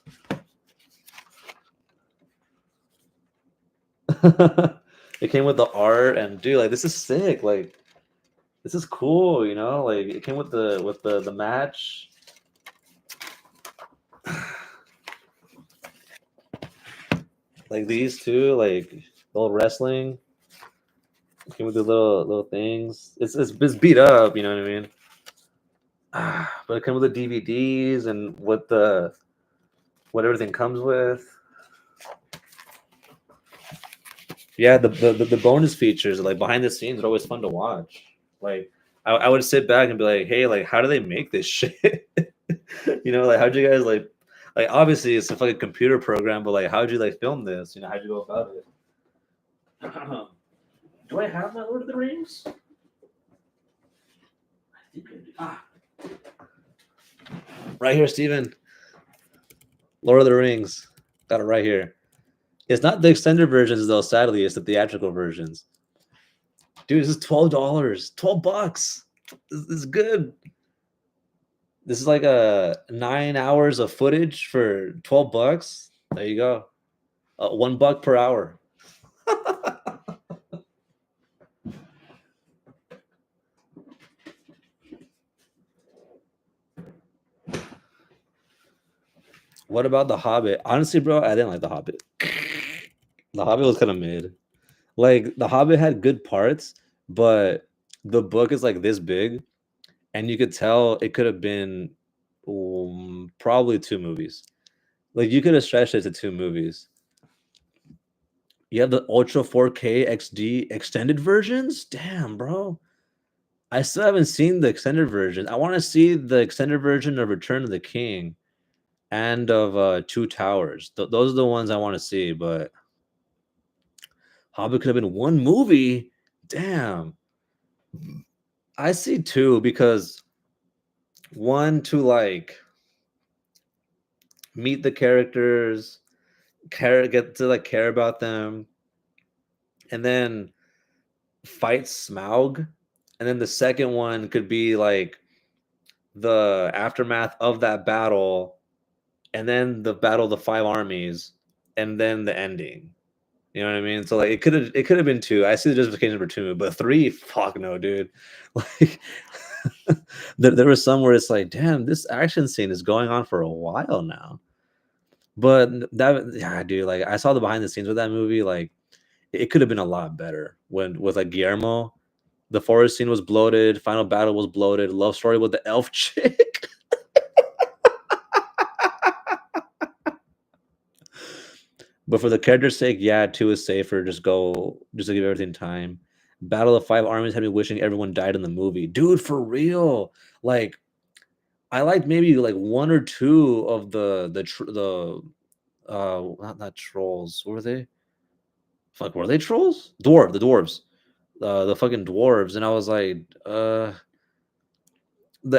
It came with the art and dude, like this is sick. Like this is cool, Like it came with the match. Like these two, like the old wrestling. It came with the little things. It's beat up, you know what I mean? But it came with the DVDs and what everything comes with. Yeah, the bonus features, like behind the scenes, are always fun to watch. Like I would sit back and be like, hey, like how do they make this shit? Like how'd you guys like obviously it's a fucking computer program, but like how'd you like film this? How'd you go about it? Do I have my Lord of the Rings? I think I do. Right here, Steven. Lord of the Rings. Got it right here. It's not the extended versions though, sadly, it's the theatrical versions. Dude, this is $12. $12. This is good. This is like a 9 hours of footage for $12. There you go. $1 per hour. What about The Hobbit? Honestly, bro, I didn't like The Hobbit. The Hobbit was kind of mid. Like The Hobbit had good parts, but the book is like this big, and you could tell it could have been probably 2 movies. Like you could have stretched it to 2 movies. You have the Ultra 4K XD extended versions? Damn, bro. I still haven't seen the extended version. I want to see the extended version of Return of the King and of Two Towers. Those are the ones I want to see, but Hobbit could have been 1 movie. Damn. I see 2 because one to like meet the characters, get to like care about them, and then fight Smaug. And then the second one could be like the aftermath of that battle, and then the battle of the 5 armies, and then the ending. You know what I mean? So like it could have been 2. I see the justification for 2, but 3, fuck no, dude. Like there was some where it's like, damn, this action scene is going on for a while now. But that, yeah, dude, like I saw the behind the scenes with that movie. Like it could have been a lot better when with like Guillermo. The forest scene was bloated. Final battle was bloated. Love story with the elf chick. But for the character's sake, yeah, 2 is safer. Just to give everything time. Battle of Five Armies had me wishing everyone died in the movie. Dude, for real. Like, I like maybe like 1 or 2 of not trolls. What were they? Fuck, were they trolls? The dwarves. The fucking dwarves. And I was like, the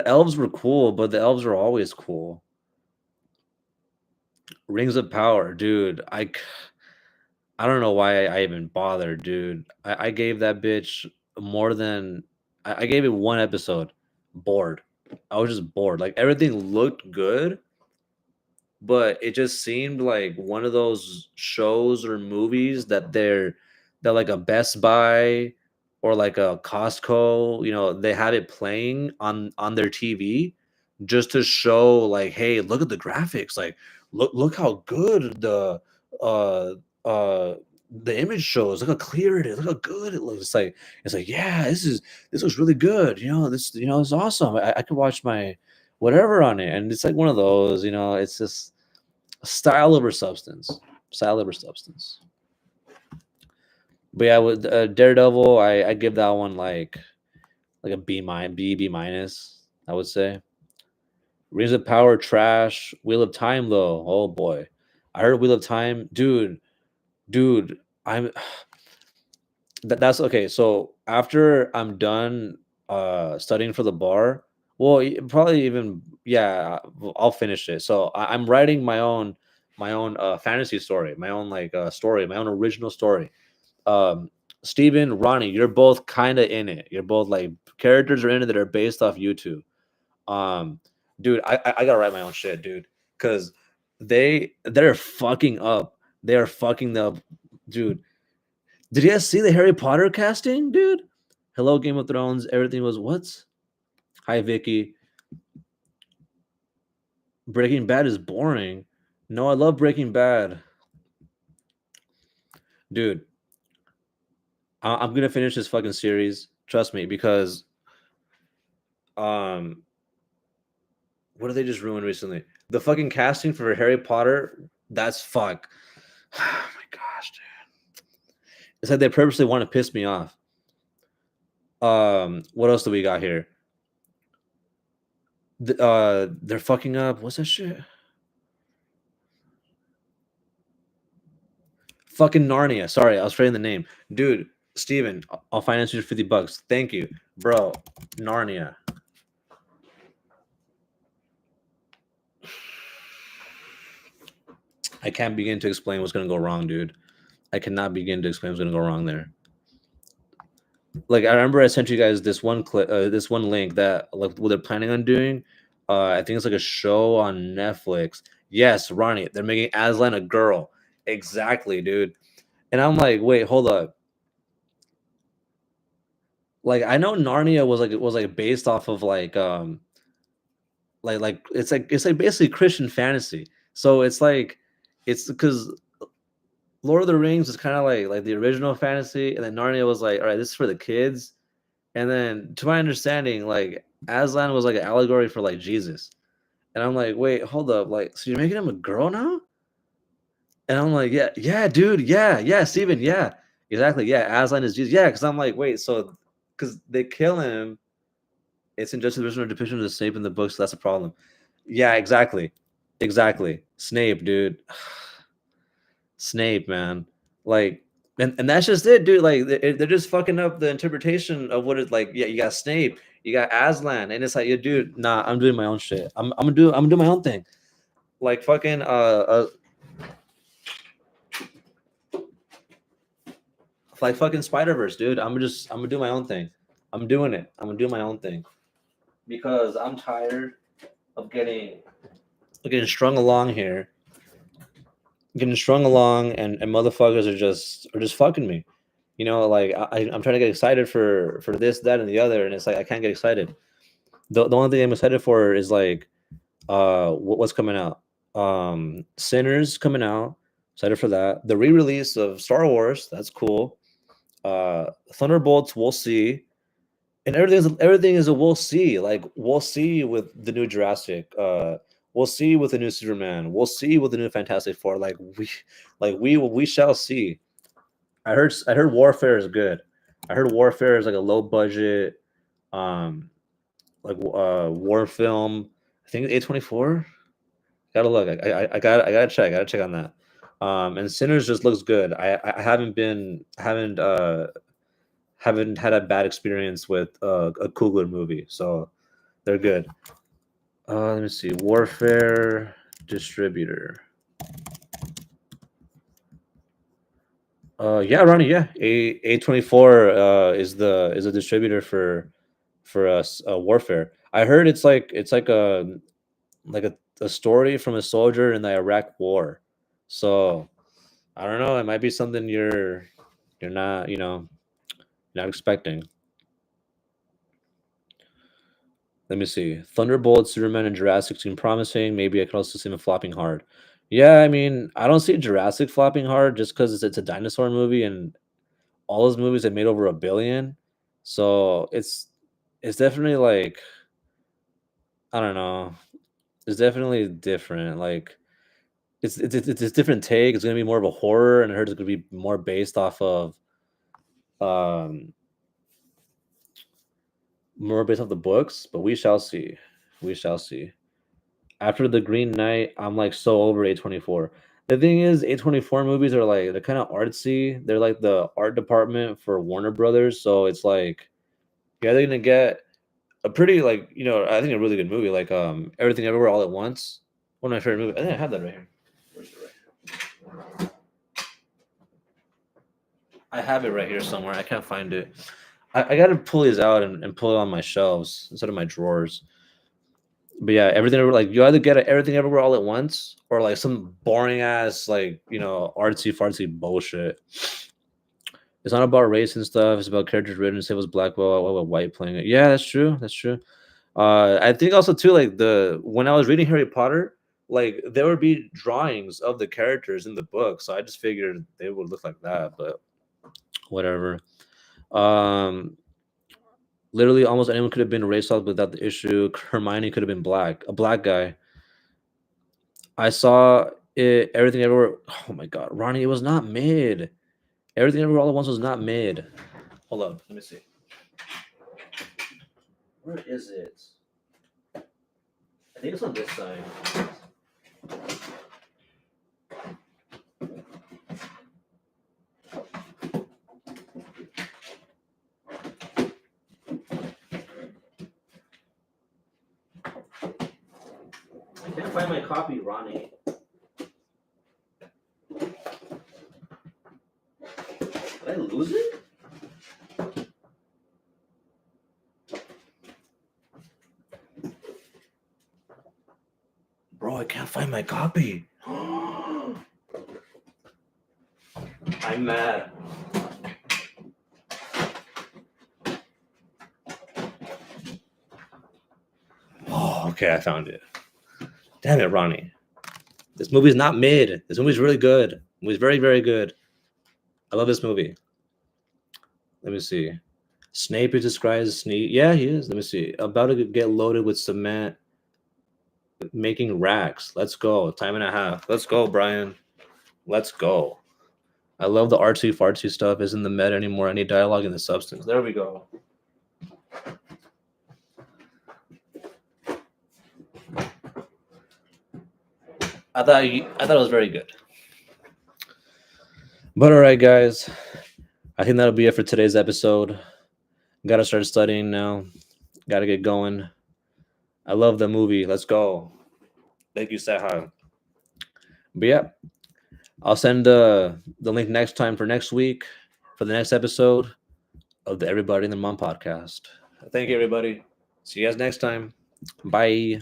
elves were cool, but the elves are always cool. Rings of Power, dude. I don't know why I even bothered, dude. I gave that bitch more than I gave it 1 episode. Bored. I was just bored. Like everything looked good, but it just seemed like one of those shows or movies that like a Best Buy or like a Costco, they had it playing on their TV just to show like, hey, look at the graphics, like look how good uh uh the image shows, look how clear it is, look how good it looks. It's like, yeah, this looks really good. It's awesome. I could watch my whatever on it, and it's like one of those. It's just style over substance. Style over substance. But yeah, with Daredevil, I give that one like a B minus. I would say. Rings of Power trash. Wheel of Time though. Oh boy, I heard Wheel of Time, dude. I'm that's okay. So after I'm done studying for the bar, well, probably even yeah, I'll finish it. So I'm writing my own fantasy story, my own like story, my own original story. um Steven, Ronnie, you're both kind of in it. You're both like characters are in it that are based off YouTube. um Dude, I gotta write my own shit, dude, because they're fucking up. They're fucking up, dude. Did you guys see the Harry Potter casting, dude? Hello, Game of Thrones. Everything was what? Hi, Vicky. Breaking Bad is boring. No, I love Breaking Bad, dude. I'm gonna finish this fucking series. Trust me, because um, what did they just ruin recently? The fucking casting for Harry Potter. That's fuck. Oh my gosh, dude. It's like they purposely want to piss me off. What else do we got here? They're fucking up. What's that shit? Fucking Narnia. Sorry, I was forgetting the name. Dude, Steven, I'll finance you $50. Thank you. Bro, Narnia. I can't begin to explain what's gonna go wrong, dude. I cannot begin to explain what's gonna go wrong there. Like I remember I sent you guys this one clip, this one link that like what they're planning on doing. I think it's like a show on Netflix. Yes, Ronnie, they're making Aslan a girl. Exactly, dude. And I'm like, wait, hold up. Like I know Narnia was like based off of like it's like basically Christian fantasy. So it's because Lord of the Rings is kind of like the original fantasy, and then Narnia was like, all right, this is for the kids. And then to my understanding, like Aslan was like an allegory for like Jesus. And I'm like, wait, hold up, like so you're making him a girl now? And I'm like, yeah, dude, yeah, Steven, yeah, exactly, yeah, Aslan is Jesus, yeah, because I'm like, wait, so because they kill him, it's in just the original depiction of the Snape in the books, so that's a problem. Yeah, exactly. Snape, dude. Snape, man. Like, and that's just it, dude. Like, they're just fucking up the interpretation of what it's like. Yeah, you got Snape, you got Aslan, and it's like, yeah, dude, nah, I'm doing my own shit. I'm gonna do my own thing. Like fucking like fucking Spider-Verse, dude. I'm gonna do my own thing. I'm doing it. I'm gonna do my own thing because I'm tired of getting strung along here, getting strung along, and motherfuckers are just fucking me. Like I'm trying to get excited for this, that, and the other, and it's like I can't get excited. The only thing I'm excited for is like what's coming out. Sinners coming out. Excited for that. The re-release of Star Wars. That's cool. Thunderbolts. We'll see. And everything is a we'll see. Like we'll see with the new Jurassic. We'll see with the new Superman. We'll see with the new Fantastic Four. We shall see. I heard Warfare is good. I heard Warfare is like a low budget, um, war film. I think A24. Gotta look. I gotta check on that. And Sinners just looks good. I haven't had a bad experience with a Coogler movie, so they're good. Let me see. Warfare distributor. Yeah, Ronnie. Yeah, A24 is a distributor for us Warfare. I heard it's like a story from a soldier in the Iraq War. So I don't know. It might be something you're not not expecting. Let me see. Thunderbolt, Superman, and Jurassic seem promising. Maybe I could also see them flopping hard. Yeah, I mean, I don't see Jurassic flopping hard just because it's a dinosaur movie and all those movies have made over 1 billion. So it's definitely like I don't know. It's definitely different. Like it's a different take. It's gonna be more of a horror, and I heard it's gonna be more based off of um more based off the books. But we shall see. We shall see. After the Green Knight, I'm like so over A24. The thing is, A24 movies are like they're kind of artsy. They're like the art department for Warner Brothers, so it's like you're either gonna get a pretty like I think a really good movie like Everything Everywhere All at Once. One of my favorite movies. I think I have that right here. Where's it right? I have it right here somewhere. I can't find it. I got to pull these out and pull it on my shelves instead of my drawers. But yeah, everything like you either get everything everywhere all at once, or like some boring ass like artsy fartsy bullshit. It's not about race and stuff. It's about characters written. Say it was black, well, white playing it. Yeah, that's true. That's true. I think also too like the when I was reading Harry Potter, like there would be drawings of the characters in the book, so I just figured they would look like that. But whatever. Um, Literally, almost anyone could have been race off without the issue. Hermione could have been black, a black guy. I saw it. Everything everywhere. Oh my god, Ronnie, it was not mid. Everything everywhere all at once was not mid. Hold up, let me see. Where is it? I think it's on this side. I can't find my copy, Ronnie. Did I lose it? Bro, I can't find my copy. I'm mad. Oh, okay, I found it. Damn it, Ronnie. This movie's not mid. This movie's really good. The movie's very, very good. I love this movie. Let me see. Snape is described as Sneak. Yeah, he is. Let me see. About to get loaded with cement, making racks. Let's go. Time and a half. Let's go, Brian. Let's go. I love the artsy fartsy stuff. Isn't the meta anymore? Any dialogue in the substance. There we go. I thought it was very good. But all right, guys. I think that'll be it for today's episode. Got to start studying now. Got to get going. I love the movie. Let's go. Thank you, Seha. But yeah, I'll send the link next time for next week for the next episode of the Everybody and Their Mom podcast. Thank you, everybody. See you guys next time. Bye.